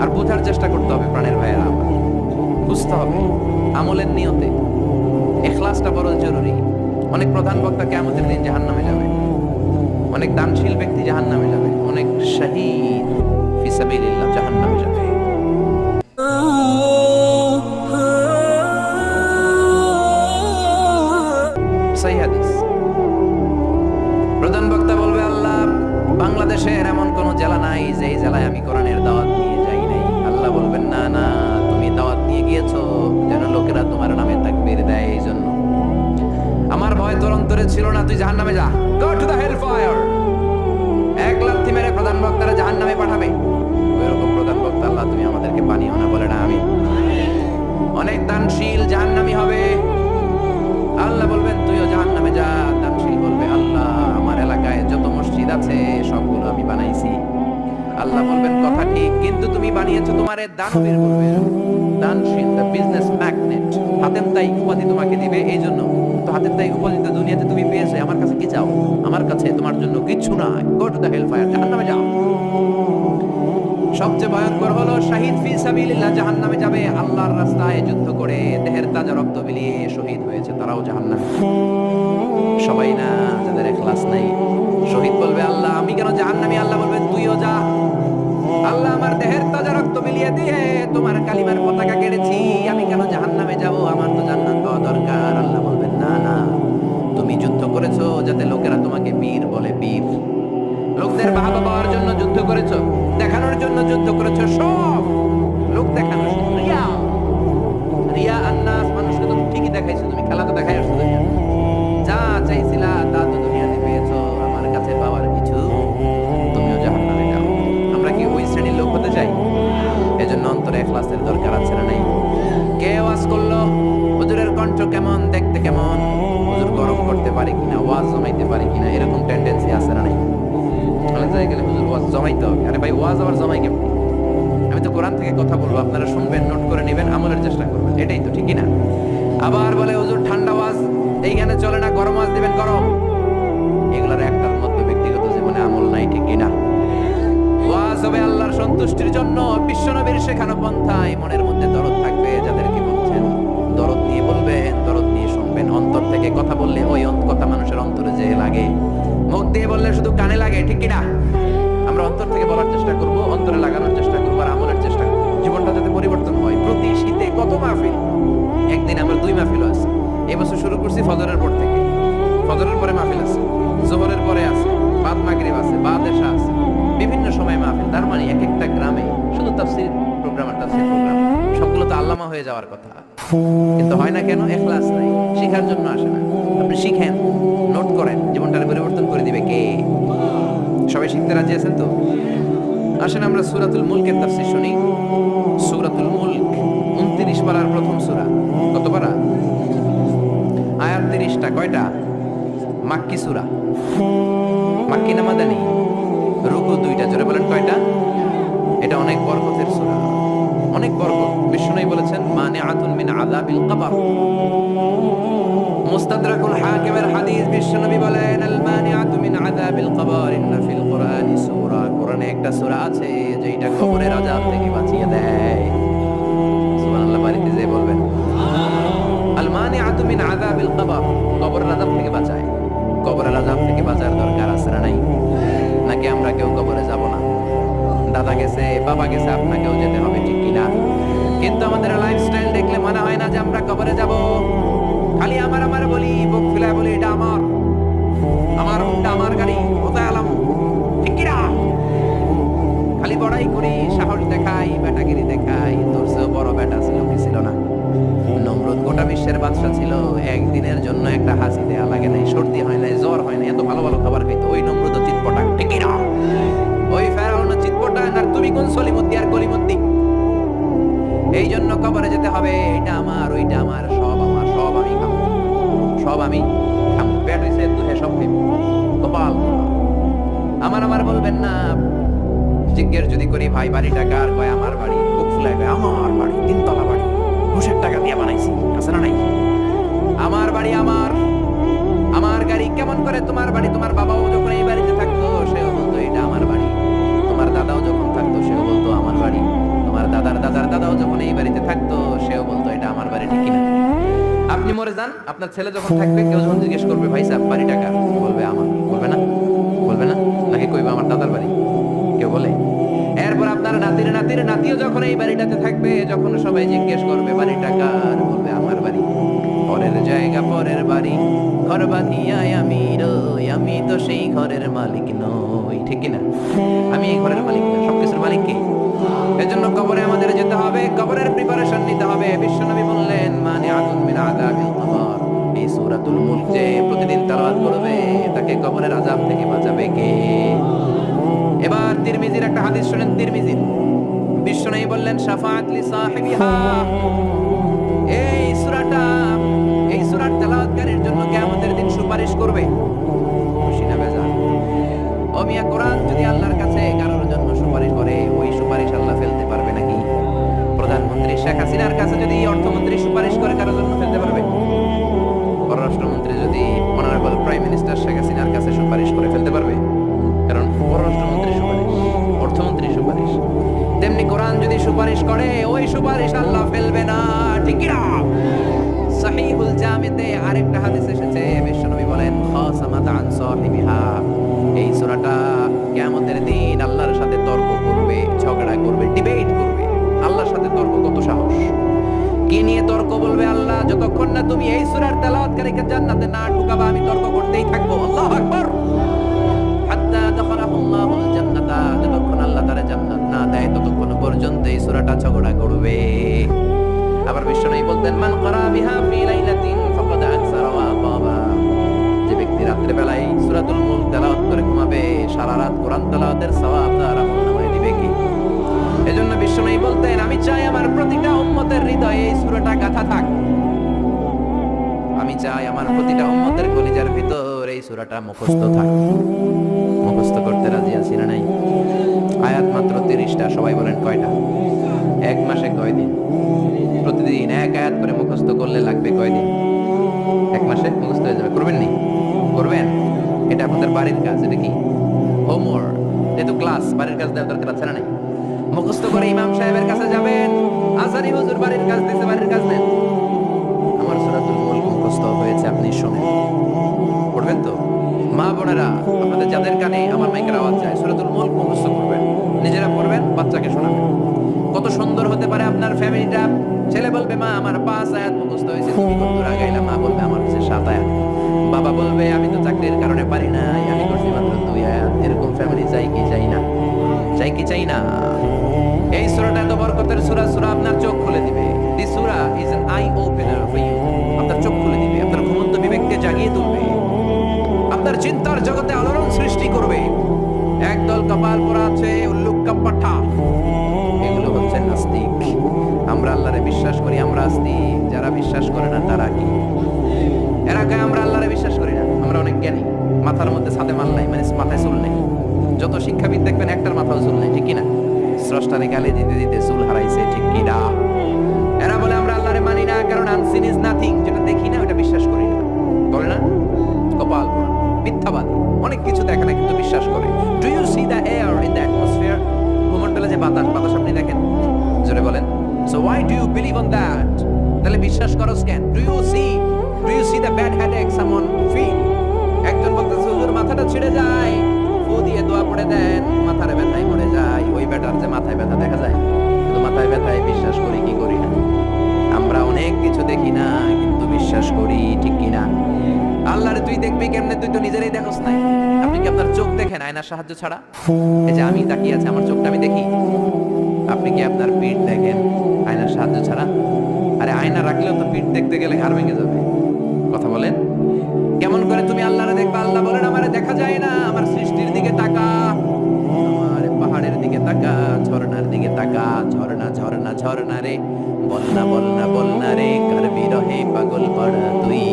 আর বোঝার চেষ্টা করতে হবে প্রাণের ভাইয়েরা আমার, বুঝতে হবে আমলের নিয়তে ইখলাসটা বড় জরুরি। অনেক প্রধান বক্তা কিয়ামতের দিন জাহান্নামে যাবে, অনেক দানশীল ব্যক্তি জাহান্নামে যাবে, অনেক শহীদ ফি সাবিলিল্লাহ জাহান্নামে যাবে। সহিহ হাদিস। প্রধান বক্তা বলবে, আল্লাহ, বাংলাদেশের এমন কোন জেলা নাই যে এই জেলায় আমি কোরআনের দাওয়াত নিয়ে যাই নাই। আল্লাহ বলবেন, না না, তুমি দাওয়াত নিয়ে গিয়েছো যেন লোকেরা তোমার নামে তাকবীর দেয়, এই জন্য। আমার ভয় তোর অন্তরে ছিল না, তুই জাহান্নামে যা, go to the hell fire. এক লাথি মেরে প্রধান বক্তারা জাহান্নামে পাঠাবে। ওইরকম প্রধান বক্তা আল্লাহ তুমি আমাদেরকে বানিও না, বলে না আমি। অনেক দানশীল জাহান্নামী হবে, আল্লাহ বলবেন তুইও জাহান্নামে যা। দানশীল বলবে, আল্লাহ, আমার এলাকায় যত মসজিদ আছে সবগুলো আমি বানাইছি। আল্লাহ বলবেন, কথা ঠিক, কিন্তু তুমি বানিয়েছো তোমারে দানবীর বলবে। দানশীল, দ্য বিজনেস ম্যাগনেট, হাতেম তাই উপাধি তোমাকে দিবে। এই জন্য তো হাতেম তাই উপাধি তো দুনিয়াতে তুমি পেয়েছো, আমার কাছে কি চাও? আমার কাছে তোমার জন্য কিচ্ছু নাই, go to the hell fire, জাহান্নামে যাও। সবচেয়ে ভয়ঙ্কর হলো শাহিদ ফি সাবিলিল্লাহ, জাহান্নামে যাবে। আল্লাহর রাস্তায় যুদ্ধ করে দেহের তাজা রক্ত বিলিয়ে শহীদ হয়েছে, তারাও জাহান্নামে। সবাই না, যাদের ইখলাস নাই। শহীদ বলবে, আল্লাহ, আমি কেন জাহান্নামী? আল্লাহ বলবেন, তুইও যা। আল্লাহ, আমার দেহের তাজা রক্ত বিলিয়ে দিয়ে তোমার কালিমার পতাকা কেড়েছি, আমি কেন জাহান্নামে যাব? আমার তো জান্নাত পাওয়া দরকার। আল্লাহ বলবেন, না না, তুমি যুদ্ধ করেছো যাতে লোকেরা তোমাকে বীর বলে, বীর। লোকদের বাহবা পাওয়ার জন্য যুদ্ধ করেছো, দেখানোর জন্য যুদ্ধ করেছো, সব লোক দেখানো, রিয়া রিয়া আন্নাস। মানুষকে তো ঠিকই দেখাইছো, তুমি খেলা তো দেখাই আসছো দুনিয়া। যা চাইছিলা তা তো দুনিয়াতে পেয়েছো, আমার কাছে পাওয়ার কিছু, তুমিও জাহান্নামে যাও। আমরা কি ওই শ্রেণীর লোক হতে চাই? এজন্য অন্তরে ইখলাসের দরকার আছে না নাই? কে ওয়াজ করলো, হুজুরের কণ্ঠ কেমন, দেখতে কেমন, হুজুর গরম করতে পারে কিনা, ওয়াজ জমাইতে পারে কিনা, এরকম টেন্ডেন্সি আছে না নাই? অনেক জায়গায় গেলে হুজুর ওয়াজ জমাইতে হবে। আরে ভাই, ওয়াজ আবার জমাই কেমন? আমি তো কোরআন থেকে কথা বলবো, আপনারা শুনবেন, নোট করে নেবেন, আমলের চেষ্টা করবেন, এটাই তো, ঠিক না? আবার বলে হুজুর ঠান্ডা ওয়াজ এইখানে চলে না, গরম ওয়াজ দিবেন, গরম। এগুলোর একটার মধ্যে ব্যক্তিগত জীবনে আমল নাই, ঠিক না? ওয়াজ হবে আল্লাহর সন্তুষ্টির জন্য, বিশ্বনবীর শেখানো পন্থায়। মনের মধ্যে দরদ থাকবে, যাদেরকে বলছেন দরদ নিয়ে বলবেন, দরদ নিয়ে শুনবেন। অন্তর থেকে কথা বললে ওই কথা মানুষের অন্তরে যে লাগে, মুখ দিয়ে বললে শুধু কানে লাগে, ঠিক কিনা? আমরা অন্তর থেকে বলার চেষ্টা করব, অন্তরে লাগানোর চেষ্টা করবো, আর আমলের চেষ্টা করবো, জীবনটা যাতে পরিবর্তন হয়। প্রতি শীতে কত মাহফিল, একদিন আমার 2 মাহফিল আছে। এই বছর শুরু করছি ফজরের পর থেকে, ফজরের পরে মাহফিল আছে, জোহরের পরে আছে, বাদ মাগরিব আছে, বাদ এশা আছে, বিভিন্ন সময় মাহফিল। তার মানে এক একটা গ্রামে শুধু তাফসীর প্রোগ্রাম আর তাফসীর প্রোগ্রাম, সবগুলো তো আল্লামা হয়ে যাওয়ার কথা, কিন্তু হয় না কেন? ইখলাস নাই, শেখার জন্য আসে না। আপনি শিখেন, নোট করেন, জীবনটাকে পরিবর্তন করে দিবে কে? সবাই শিখতে রাজি আছেন তো? আসেন আমরা সূরাতুল মুলকের তাফসীর শুনি। সূরাতুল মুলক 29 পারার প্রথম সূরা। কত পারা? আয়াত 30টা। কয়টা? মাক্কি সূরা। মাক্কি না মাদানী? রুকু 2টা। জোরে বলেন, কয়টা? এটা অনেক বরকতের সূরা, অনেক বরকত। বিষ্ণুই বলেছেন, মানিআতুন মিন আযাবিল কবর। মুস্তাদরাকুল হাকিমের হাদিস, বিশ্বনবী বলেন, আল মানিআতু মিন আযাবিল কবর ইন্না ফিল কুরআনি সূরা। কোরআনে একটা সূরা আছে যেটা কবরের আযাব থেকে বাঁচিয়ে দেয়। সুবহানাল্লাহ, বাড়িতে যেয়ে বলবেন, আল মানিআতু মিন আযাবিল কবর, কবরের আযাব থেকে বাঁচায়। কবরের আযাব থেকে বাঁচার দরকার আছে না নাই? নাকি আমরা কেউ কবরে যাব না? দাদা গেছে, বাবা গেছে, আপনাকেও যেতে হবে, ঠিক কিনা? কিন্তু আমাদের লাইফস্টাইল দেখলে মনে হয় না যে আমরা কবরে যাব। খালি আমার আমার বলি, বুক ফিলায় বলি, এটা আমার, আমার হুন্ডা, আমার গাড়ি, কোথায় আলাম, ঠিক কিনা? খালি বড়াই করি, সাহস দেখাই, বেটাগিরি দেখাই। তোর চেয়েও বড় বেটা ছিল কি ছিল না? নমরুদ গোটা বিশ্বের বাদশা ছিল, একদিনের জন্য একটা হাসি দেয়া লাগে নাই, সর্দি হয় নাই, জ্বর হয় নাই, এত ভালো ভালো খাবার খাইতো। ওই নমরুদ চিৎপটাং, ঠিক কিনা? ওই ফেরাউন চিৎপটাং, আর তুমি কোন সলিমুদ্দি আর কলিমুদ্দি? এই জন্য কবরে যেতে হবে। এটা আমার, ওইটা আমার, সব আমার, সব আমি খাবো, সব আমি খাবো। পেট হইছে দুহে সব খাইব, কপাল আমার। আমার বলবেন না। জিজ্ঞেস যদি করি, ভাই বাড়িটা কার? কয় আমার বাড়ি। বুক ফুলায় কয়, আমার বাড়ি, 3 তলা বাড়ি, ঘুষের টাকা দিয়ে বানাইছি, আছে না নাই? আমার বাড়ি, আমার, আমার গাড়ি। কেমন করে তোমার বাড়ি? তোমার বাবাও যখন এই বাড়িতে থাকতো সেও বলতো এটা আমার বাড়ি, তোমার দাদাও যখন থাকতো সেও বলতো আমার বাড়ি, তোমার আপনি মরে যান, আপনার ছেলে যখন থাকবে, কেউ যখন জিজ্ঞেস করবে ভাই সাহেব বাড়ি টাকা, বলবে আমার। বলবে না? বলবে না? নাকি কইবে আমার দাদার বাড়ি? কেউ বলে? এরপর আপনার নাতির নাতির নাতিও যখন এই বাড়িটাতে থাকবে, যখন সবাই জিজ্ঞেস করবে বাড়ি টাকা, বলবে আমার বাড়ি। পরের জায়গা পরের বাড়ি, ঘর বাঁধিয়ায় আমি রই, আমি তো সেই ঘরের মালিক নই। ঠিক কিনা? আমি এই ঘরের মালিক না, সবকিছুর মালিক কে? এজন্য কবরে আমাদের যেতে হবে, কবরের প্রিপারেশন নিতে হবে। বিশ্বনবী বললেন মানে আগুন মিন আযাবিল কবর, এই সূরাতুল মুলক যে প্রতিদিন তেলাওয়াত করবে তাকে কবরের আযাব থেকে বাঁচাবে কে? এবার তিরমিজির একটা হাদিস শুনেন। তিরমিজির বিশ্বনবী বললেন শাফাআত লি সাহিবিহা, এই সূরাটা, এই সূরার তেলাওয়াতকারীর জন্য কিয়ামতের দিন সুপারিশ করবে। খুশি না বেজার? ও মিয়া, কোরআন যদি আল্লাহর কাছে কারোর জন্য সুপারিশ করে, ওই সুপারিশ আল্লাহ ফেলতে পারবে নাকি? প্রধানমন্ত্রী শেখ হাসিনার কাছে যদি অর্থমন্ত্রী সুপারিশ করে, কারোর জন্য ফেলতে পারবে? পররাষ্ট্রমন্ত্রী যদি অনারেবল প্রাইম মিনিস্টার শেখ হাসিনার কাছে সুপারিশ করে, ফেলতে পারবে? কারণ পররাষ্ট্রমন্ত্রী সুপারিশ, অর্থমন্ত্রী সুপারিশ। তেমনি কোরআন যদি সুপারিশ করে, ওই সুপারিশ আল্লাহ ফেলবে না। ঠিক কি না? সহিহুল জামিতে আরেকটা হাদিস এসেছে, বিশ্বনবী বলেন খাসামাত আন সাহিবিহা, এই সূরাটা কিয়ামতের দিন আল্লাহর সাথে তর্ক করবে, ঝগড়া করবে, ডিবেট করবে। আল্লাহর সাথে তর্ক, কত সাহস! কি নিয়ে তর্ক বলবে আল্লাহ? যতক্ষণ না তুমি এই সূরার তেলাওয়াতকারীকে জান্নাতে না ঢুকাবা, আমি তর্ক করতেই থাকবো। আল্লাহু আকবার। হাত্তা দাখালাহুল্লাহুল জান্নাতা, যতক্ষণ আল্লাহ তারে জান্নাত না দেয়, ততক্ষণ পর্যন্ত এই সূরাটা ঝগড়া করবে। আবার বিশ্বনবী বলতেন মান ক্বারা বিহা ফি লাইলাতিন ফাকাদ আকসারা ওয়া আতাবা, যে ব্যক্তি রাত্রে বেলায় সূরাতুল মুলক তেলাওয়াত করে ঘুমাবে, সারা রাত কোরআন তেলাওয়াতের সওয়াব তার আমলনামায় দিবে কি? এজন্য বিশ্বনবী বলতেন আমি চাই আমার প্রতিটা উম্মতের হৃদয়ে এই সূরাটা গাঁথা থাক। আমি চাই আমার প্রতিটা উম্মতের কলিজার ভিতর এই সূরাটা মুখস্থ থাক। মুখস্থ করতে রাজি আছি না নাই? আয়াত মাত্র 30টা। সবাই বলেন কয়টা? এক মাসে কয় দিন? প্রতিদিন এক আয়াত করে মুখস্থ করলে লাগবে কয় দিন? এক মাসে মুখস্থ হয়ে যাবে। করবেন নি? করবেন? এটা আপনাদের বাড়ির কাজ। এটা কি? হোমওয়ার্ক। যেহেতু ক্লাস, বাড়ির কাজ দেওয়ার দরকার আছে না নাই? মুখস্থ করে ইমাম সাহেবের কাছে যাবেন, আজারি হুজুর বাড়ির কাজ দিতে, বাড়ির কাজ নেন। আমার সূরাতুল মুলক মুখস্থ হয়েছে, আপনি শুনেন। পড়বেন তো? মা বোনেরা, আপনাদের যাদের কানে আমার মাইকের আওয়াজ যায়, সূরাতুল মুলক মুখস্থ করবেন, নিজেরা পড়বেন, বাচ্চাকে শোনাবেন। কত সুন্দর হতে পারে আপনার ফ্যামিলিটা। ছেলে বলবে মা আমার 5 আয়াত মুখস্থ হয়েছে, তুমি কত দূর আগাইলা? মা বলবে আমার হচ্ছে 7 আয়াত। বাবা বলবে আমি তো চাকরির কারণে পারি না, আমি করছি মাত্র 2 আয়াত। এরকম ফ্যামিলি চাই কি চাই না? চাই কি চাই না? এই সূরাটা এত বরকতের সূরা, সূরা আপনার চোখ খুলে দিবে। This surah is an eye opener for you. আপনার চোখ খুলে দিবে, আপনার ঘুমন্ত বিবেককে জাগিয়ে তুলবে, আপনার চিন্তার জগতে আলোড়ন সৃষ্টি করবে। একদল কপাল পোড়া আছে, উল্লুক্কা পাঠা, এগুলো হচ্ছে নাস্তিক। আমরা আল্লাহরে বিশ্বাস করি, আমরা আস্তিক। যারা বিশ্বাস করে না তারা কি? এরা কয় আমরা আল্লাহরে বিশ্বাস করি না, আমরা অনেক জ্ঞানী, মাথার মধ্যে ছাদে মাল নাই, মানে মাথায় চুল নেই। যত শিক্ষাবিদ দেখবেন একটার মাথাও চুল নেই। ঠিক কিনা? স্রষ্টারে গালি দিতে দিতে চুল হারাইছে। ঠিক কিনা? এরা বলে আমরা আল্লাহরে মানি না, কারণ আনসিন ইজ নাথিং, যেটা দেখি না ওটা বিশ্বাস করি না। বলে না? কপাল পোড়া, মিথ্যাবাদী। অনেক কিছু দেখে না কিন্তু বিশ্বাস করে। Do you see the air in the atmosphere? ভূমণ্ডলে যে বাতাস, বাতাস আপনি দেখেন? জোরে বলেন। So why do you believe on that? তাহলে বিশ্বাস করো কেন? Do you see the bad headache someone feel? একজন বলতেছে হুজুর মাথাটা ছিড়ে যায়, ফু দিয়ে দোয়া পড়ে দেন, মাথার ব্যথায় মরে যায়। ওই ব্যাটার যে মাথায় ব্যথা দেখা যায়, কিন্তু মাথায় ব্যথায় বিশ্বাস করি কি করি না? আমরা অনেক কিছু দেখি না কিন্তু বিশ্বাস করি। ঠিক কিনা? আল্লাহরে তুই দেখবি কেমনে? তুই তো নিজেরই দেখোস নাই। আপনি কি আপনার চোখ দেখেন আয়নার সাহায্য ছাড়া? এই যে আমি তাকিয়ে আছি, আমার চোখটা আমি দেখি। আপনি কি আপনার পিঠ দেখেন আয়নার সাহায্য ছাড়া? আরে আয়না রাখলেও তো পিঠ দেখতে গেলে ঘাড় ভেঙে যাবে। কথা বলেন। কেমন করে তুমি আল্লাহরে দেখবা? আল্লাহ বলেন আমারে দেখা যায় না, আমার সৃষ্টির দিকে তাকা, আমার পাহাড়ের দিকে তাকা, ঝর্ণার দিকে তাকা। ঝর্ণা ঝর্ণা ঝর্ণা রে, বলনা বলনা বলনা রে, কার বিরহে পাগল পড়া তুই,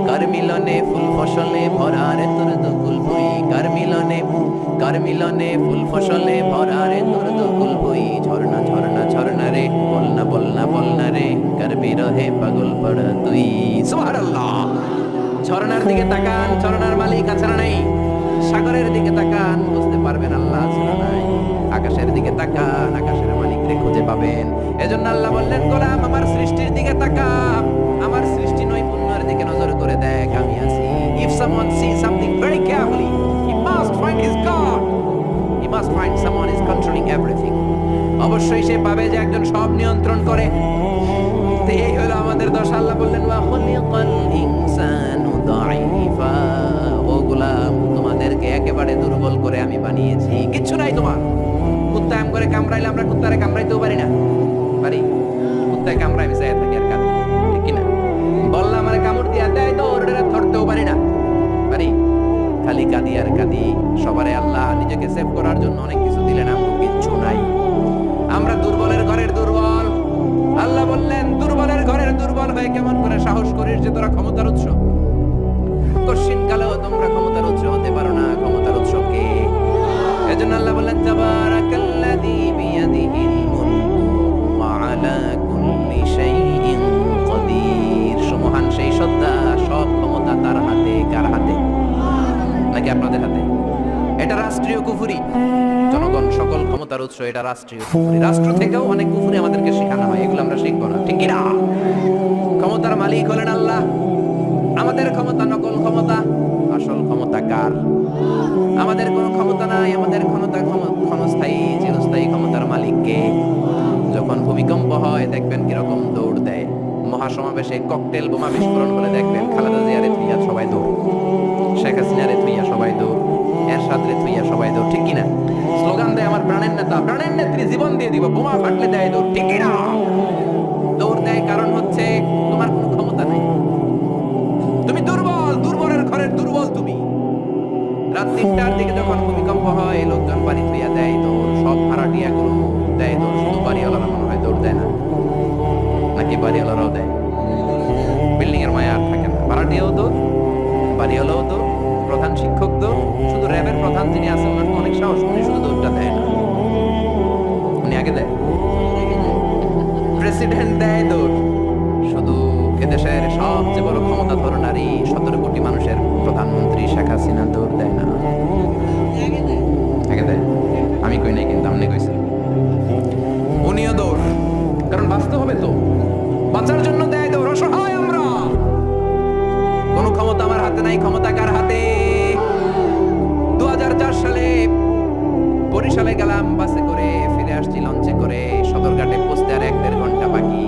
কার মিলনে ফুল ফসলে ভরা রে তোর দুকুল ভুই, কার মিলনে ফুল ফসলে ভরা রে তোর দুকুল ভুই। ঝর্ণা ঝর্ণা ঝর্ণা রে, বলনা বলনা বলনা রে, কার বিরহে পাগল পড়া তুই। সুবহানাল্লাহ। ঝর্ণার দিকে তাকান, ঝর্ণার মালিক আছে না নাই? সাগরের দিকে তাকান, বুঝতে পারবেন আল্লাহ আছে না নাই? আকাশের দিকে তাকান, আকাশের মালিককে খুঁজে পাবেন। এজন্য আল্লাহ বললেন গোলাম আমার সৃষ্টির দিকে তাকা, আমার সৃষ্টি নৈপুণ্য এভরিথিং। অবশ্যই সে পাবে যে একজন সব নিয়ন্ত্রণ করে। তো এই হলো আমাদের দশা। আল্লাহ বললেন ওয়া খুলিকাল ইনসানু দাঈফা, ও গোলাম তোমাদেরকে একেবারে দুর্বল করে আমি বানিয়েছি, কিচ্ছু নাই তোমার। কুত্তা এম করে কামড়াইলে আমরা কুত্তারে কামড়াইতেও পারি না, পারি? কুত্তায় কামড়াই আমি চাই থাকি আর কাঁদি, ঠিক কিনা? বললাম আমার কামড় দিয়া দেয় তো ওরে ধরতেও পারি না, পারি? খালি কাঁদি আর কাঁদি। সবারে আল্লাহ নিজেকে সেভ করার জন্য অনেক কিছু দিলেন, আমগো কিচ্ছু নাই। আমরা দুর্বলের ঘরের দুর্বল। আল্লাহ বললেন দুর্বলের ঘরের দুর্বল হয়ে কেমন করে সাহস করিস যে তোরা ক্ষমতার উৎস? কশিন কালেও তোমরা ক্ষমতার উৎস হতে পারো না। ক্ষমতার উৎস কে? এজন্য আল্লাহ বললেন তাবারাকাল্লাযী বিয়াদিহিল মুলকু ওয়া আলা কুল্লি শাইইন কাদির। সুমহান সেই সত্তা, সব ক্ষমতা তার হাতে। কার হাতে? নাকি আপনাদের হাতে? এটা রাষ্ট্রীয় কুফরি। জনগণ সকল ক্ষমতার উৎস, এটা রাষ্ট্রীয় কুফরি। রাষ্ট্র থেকেও অনেক কুফরি আমাদেরকে শেখানো হয়, এগুলো আমরা শিখবো না, ঠিক কিনা? ক্ষমতার মালিক হলেন আল্লাহ। আমাদের ক্ষমতা নকল ক্ষমতা, আসল ক্ষমতা কার? আমাদের কোনো ক্ষমতা নাই। আমাদের ক্ষণস্থায়ী চিরস্থায়ী ক্ষমতার মালিক কে? যখন ভূমিকম্প হয় দেখবেন কিরকম দৌড় দেয়। মহাসমাবেশে ককটেল বোমা বিস্ফোরণ হলে দেখবেন খালেদা জিয়ারে থুইয়া সবাই দৌড়, শেখ হাসিনারে থুইয়া সবাই দৌড়, এরশাদ রে থুইয়া সবাই দৌড়, ঠিক কিনা? স্লোগান দেয় আমার প্রাণের নেতা, প্রাণের নেত্রী, জীবন দিয়ে দিব, বোমা ফাটলে দেয় দৌড়, ঠিক কিনা? দৌড় দেয় কারণ হচ্ছে তোমার কোনো ক্ষমতা নাই, তুমি দুর্বল, দুর্বলের ঘরের দুর্বল তুমি। রাত ৩টার দিকে যখন ভূমিকম্প হয় লোকজন বাড়ি থুইয়া দেয় দৌড়, সব ভাড়াটিয়াগুলো দেয় দৌড়, শুধু বাড়িওয়ালারা মনে হয় দৌড় দেয় না, নাকি বাড়িওয়ালারাও দেয়? বিল্ডিং এর মায়া আর থাকে না, ভাড়াটিয়াও দৌড়, বাড়িওয়ালাও দৌড়, প্রধান শিক্ষক দৌড়। শুধু র্যাবের প্রধান যিনি আছেন ওনার তো অনেক সাহস, উনি শুধু দৌড়টা দেয় না, উনি আগে দেয়। প্রেসিডেন্ট দেয় দৌড়, শুধু এদেশের সবচেয়ে বড় ক্ষমতাধর নারী 17 কোটি মানুষের প্রধানমন্ত্রী শেখ হাসিনা দৌড় দেয় না? আগে দেয়। আমি কই নাই কিন্তু, আপনি কইছেন। উনিও দৌড়, কারণ বাঁচতে হবে তো, বাঁচার জন্য দেয় দৌড়। অসহায় আমরা, কোন ক্ষমতা আমার হাতে নাই। ক্ষমতা কার হাতে? 2004 সালে বরিশালে গেলাম বাসে করে, ফিরে আসছি লঞ্চে করে। সদরঘাটে পৌঁছতে আর 1-1.5 ঘন্টা বাকি।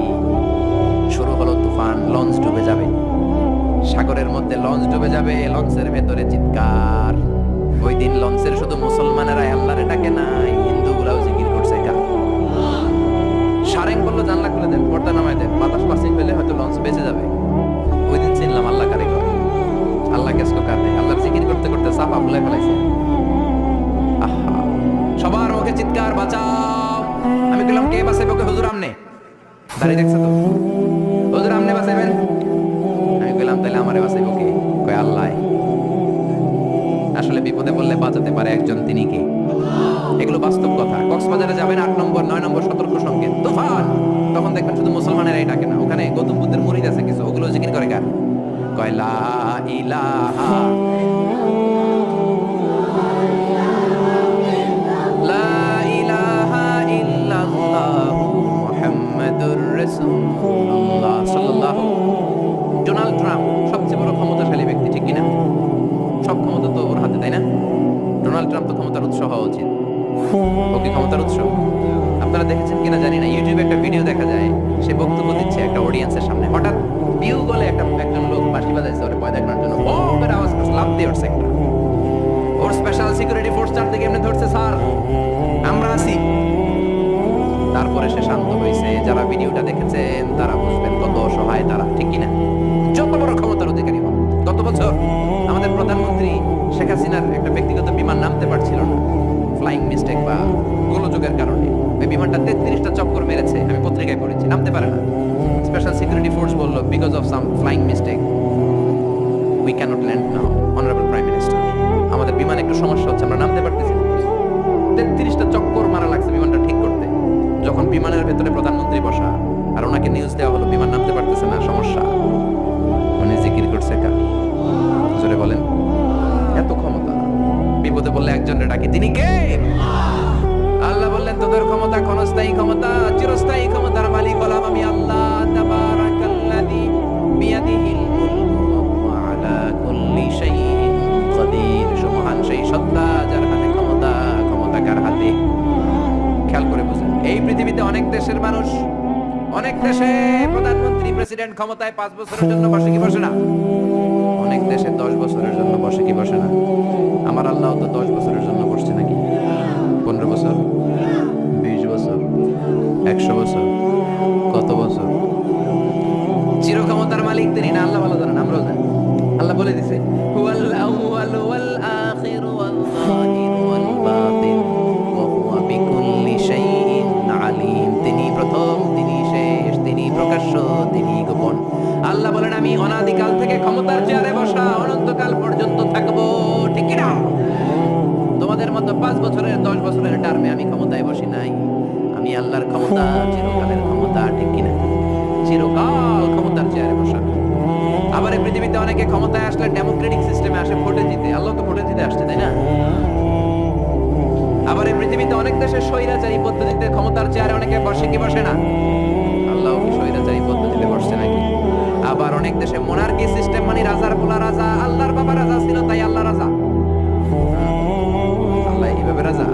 শুরু হলো তুফান, লঞ্চ ডুবে যাবে। সাগরের মধ্যে লঞ্চ ডুবে যাবে, লঞ্চের ভেতরে চিৎকার। ওই দিন লঞ্চের শুধু মুসলমানেরা আল্লাহরে ডাকে নাই, হিন্দুগুলাও জিকির করছে। সারেং বললো জানলা খুলে দেন, পর্দা নামায় দেন, বাতাস পাসিং পেলে হয়তো লঞ্চ বেঁচে যাবে। ওই দিন চিনলাম আল্লাহ কারে করে। আল্লাহ কেসко কাঁদে, আল্লাহর জিকির করতে করতে চাপা ভুলে ফেলাইছে। আহা, সবার মুখে চিৎকার, বাঁচাও। আমি বললাম কে বাঁচাইবে? ওকে হুজুর আমনে। দাঁড়িয়ে দেখছে তো, হুজুর আমনে বাঁচাইবেন। আমি বললাম তাহলে আমারে বাঁচাইব কে? কয় আল্লাহ। আসলে বিপদে পড়লে বাঁচাতে পারে একজন, তিনি কে? এগুলো বাস্তব কথা। কক্সবাজারে যাবেন, 8 নম্বর 9 নম্বর সতর্ক সংকেত তুফান, তখন দেখবেন শুধু মুসলমানেরাই ডাকে না, ওখানে গৌতম বুদ্ধের মুরিদ আছে কিছু, ওগুলো জিকির করে কার? কয় লা ইলাহা লা ইলাহা ইল্লাল্লাহু মুহাম্মাদুর রাসূলুল্লাহ সাল্লাল্লাহু। ডোনাল্ড ট্রাম্প সবচেয়ে বড় ক্ষমতাশালী ব্যক্তি, ঠিক কিনা? সব ক্ষমতা তো ওর হাতে, তাই না? ডোনাল্ড ট্রাম্প তো ক্ষমতার উৎস হওয়া উচিত। ও কি ক্ষমতার উৎস? আপনারা দেখেছেন কিনা জানি না, ইউটিউবে একটা ভিডিও দেখা যায়, সে বক্তব্য দিচ্ছে একটা অডিয়েন্সের সামনে। হঠাৎ বিউ বলে একজন লোক বাঁশি বাজাইছে ওরে ভয় দেখানোর জন্য, বমের আওয়াজ করছে, লাফ দিয়ে উঠছে একটা। ওর স্পেশাল সিকিউরিটি ফোর্স চারদিকে এমনি ধরছে, স্যার আমরা আছি। তারপরে সে শান্ত হয়েছে। যারা ভিডিওটা দেখেছেন তারা বুঝবেন কত অসহায় তারা, ঠিক কিনা? যত বড় ক্ষমতার অধিকারী হন। গত বছর আমাদের প্রধানমন্ত্রী শেখ হাসিনার একটা ব্যক্তিগত বিমান নামতে পারছিল না, ফ্লাইং মিস্টেক বা গোলযোগের কারণে। ওই বিমানটা 33টা চক্কর মেরেছে, আমি পত্রিকায় পড়েছি, নামতে পারে না। স্পেশাল সিকিউরিটি ফোর্স বলল because of some flying mistake we can't land now, honourable prime minister. আমাদের বিমান একটু সমস্যা হচ্ছে, আমরা নামতে পারতেছি না। 33টা চক্কর মারা লাগছে বিমানটা ঠিক করতে। যখন বিমানের ভেতরে প্রধানমন্ত্রী বসা আর ওনাকে নিউজ দেওয়া হলো বিমান নামতে পারতেছে না, সমস্যা, উনি জিকির করছে কার? জোরে বলেন। এত ক্ষমতা, বিপদে বললে একজনের ডাকে, তিনি কে? আল্লাহ বললেন তোদের ক্ষমতা ক্ষণস্থায়ী ক্ষমতা, চিরস্থায়ী ক্ষমতার মালিক হলাম আমি আল্লাহ। তাবারাকাল্লাযী বিয়াদিহিল মুলকু ওয়া আলা কুল্লি শাইইন কাদির। সুমহান সেই সত্তা যার হাতে ক্ষমতা। ক্ষমতা কার হাতে? পৃথিবীতে অনেক দেশের মানুষ, অনেক দেশে প্রধানমন্ত্রী প্রেসিডেন্ট ক্ষমতায় 5 বছরের জন্য বসে কি বসে না? অনেক দেশে 10 বছরের জন্য বসে কি বসে না? আমার আল্লাহ তো 10 বছরের জন্য বসছে নাকি? 15 বছর, 20 বছর, 100 বছর, কত বছর? চির ক্ষমতার মালিক তিনি না? আল্লাহ ভালো জানেন, আমরাও জানি। আল্লাহ বলে দিছে হুয়াল আউয়াল ওয়াল আখির ওয়াল যাহির ওয়াল বাতিন ওয়া হুয়া বিকুল্লি শাইইন আলিম। তিনি প্রথম, তিনি শেষ, তিনি প্রকাশ্য, তিনি গোপন। আল্লাহ বলেন আমি অনাদিকাল থেকে ক্ষমতার চেয়ারে বসা, অনন্তকাল পর্যন্ত থাকবো, ঠিক কি না? তোমাদের মতো 5 বছরের 10 বছরের টার্মে আমি ক্ষমতায় বসি নাই। আমি আল্লাহর ক্ষমতা চিরকালের ক্ষমতা, ঠিক কি না? চিরকাল ক্ষমতার চেয়ারে বসা। আবার এই পৃথিবীতে অনেকে ক্ষমতায় আসলে ডেমোক্রেটিক সিস্টেমে আসে ভোটে জিতে। আল্লাহ তো ভোটে জিতে আসছে, তাই না? আবার এই পৃথিবীতে অনেক দেশে স্বৈরাচারী পদ্ধতিতে ক্ষমতার চেয়ারে অনেকে বসে কি বসে না? আল্লাহ কি স্বৈরাচারী পদ্ধতিতে বসছে নাকি? আবার অনেক দেশে মোনার্কি সিস্টেম, মানে রাজার পোলা রাজা, আল্লাহর বাবা রাজা ছিল তাই আল্লাহ রাজা। আল্লাহ এইভাবে রাজা?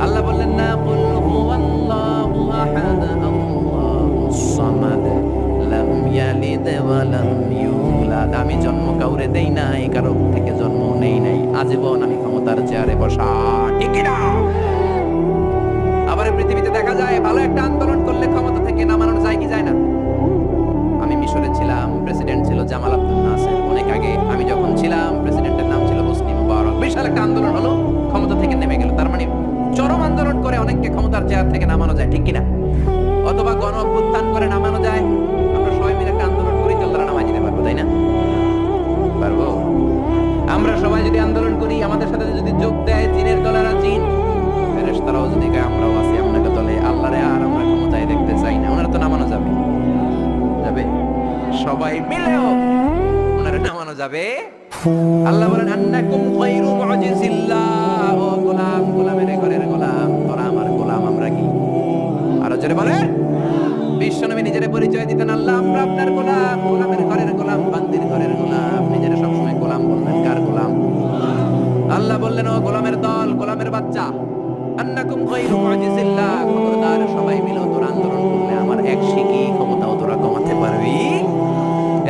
আল্লাহ বললেন না কুল হুয়াল্লাহু আহাদ আল্লাহুস সামাদ লাম ইয়ালিদ ওয়া লাম ইউলাদ। আমি জন্ম কাউরে দেই নাই, কারো থেকে জন্ম নেই নাই, আজীবন আমি ক্ষমতার চেয়ারে বসা, ঠিক কি না? আবার পৃথিবীতে দেখা যায় ভালো একটা আন্দোলন করলে ক্ষমতা থেকে নামানো যায় কি যায় না? আমি মিশরে ছিলাম, প্রেসিডেন্ট ছিল জামাল আব্দুল নাসের অনেক আগে। আমি যখন ছিলাম প্রেসিডেন্টের নাম ছিল হোসনি মুবারক। বিশাল একটা আন্দোলন হলো, ক্ষমতা থেকে নেমে গেল। তার মানে চরম আন্দোলন করে অনেককে ক্ষমতার চেয়ার থেকে নামানো যায়, ঠিক কিনা? অথবা গণ অভ্যুত্থান করে নামানো যায়। আমরা সবাই মিলে একটা আন্দোলন করি, আল্লাহরা নামাই দিতে পারবো, তাই না? পারবো? আমরা সবাই যদি আন্দোলন করি, আমাদের সাথে যদি যোগ দেয় জিনের দলেরা, জিন ফেরেশতারাও যদি কয় আমরাও আছি আপনাকে দলে, আল্লাহরে আর আমরা ক্ষমতায় দেখতে চাই না, ওনারা তো নামানো যাবে, যাবে? সবাই মিলেও ওনারা নামানো যাবে? আল্লাহ বলেন আন্নাকুম গায়রু মুজিজিল্লাহ। ও গোলাম, গোলামের ঘরের গোলাম, তোরা আমার গোলাম, আমরা কি? আরো জোরে বলেন। বিশ্বনবী নিজের পরিচয় দিতেন, আল্লাহ আমরা আপনার গোলাম, গোলামের ঘরের গোলাম, বান্দির ঘরের গোলাম। নিজের সবসময় গোলাম বলতেন। কার গোলাম? আল্লাহ বললেন ও গোলামের দল, গোলামের বাচ্চা, আন্নাকুম গায়রু মুজিজিল্লাহ, খবরদার সবাই মিলে তোরা আন্দোলন করলে আমার এক শিকি ক্ষমতাও তোরা কমাতে পারবি।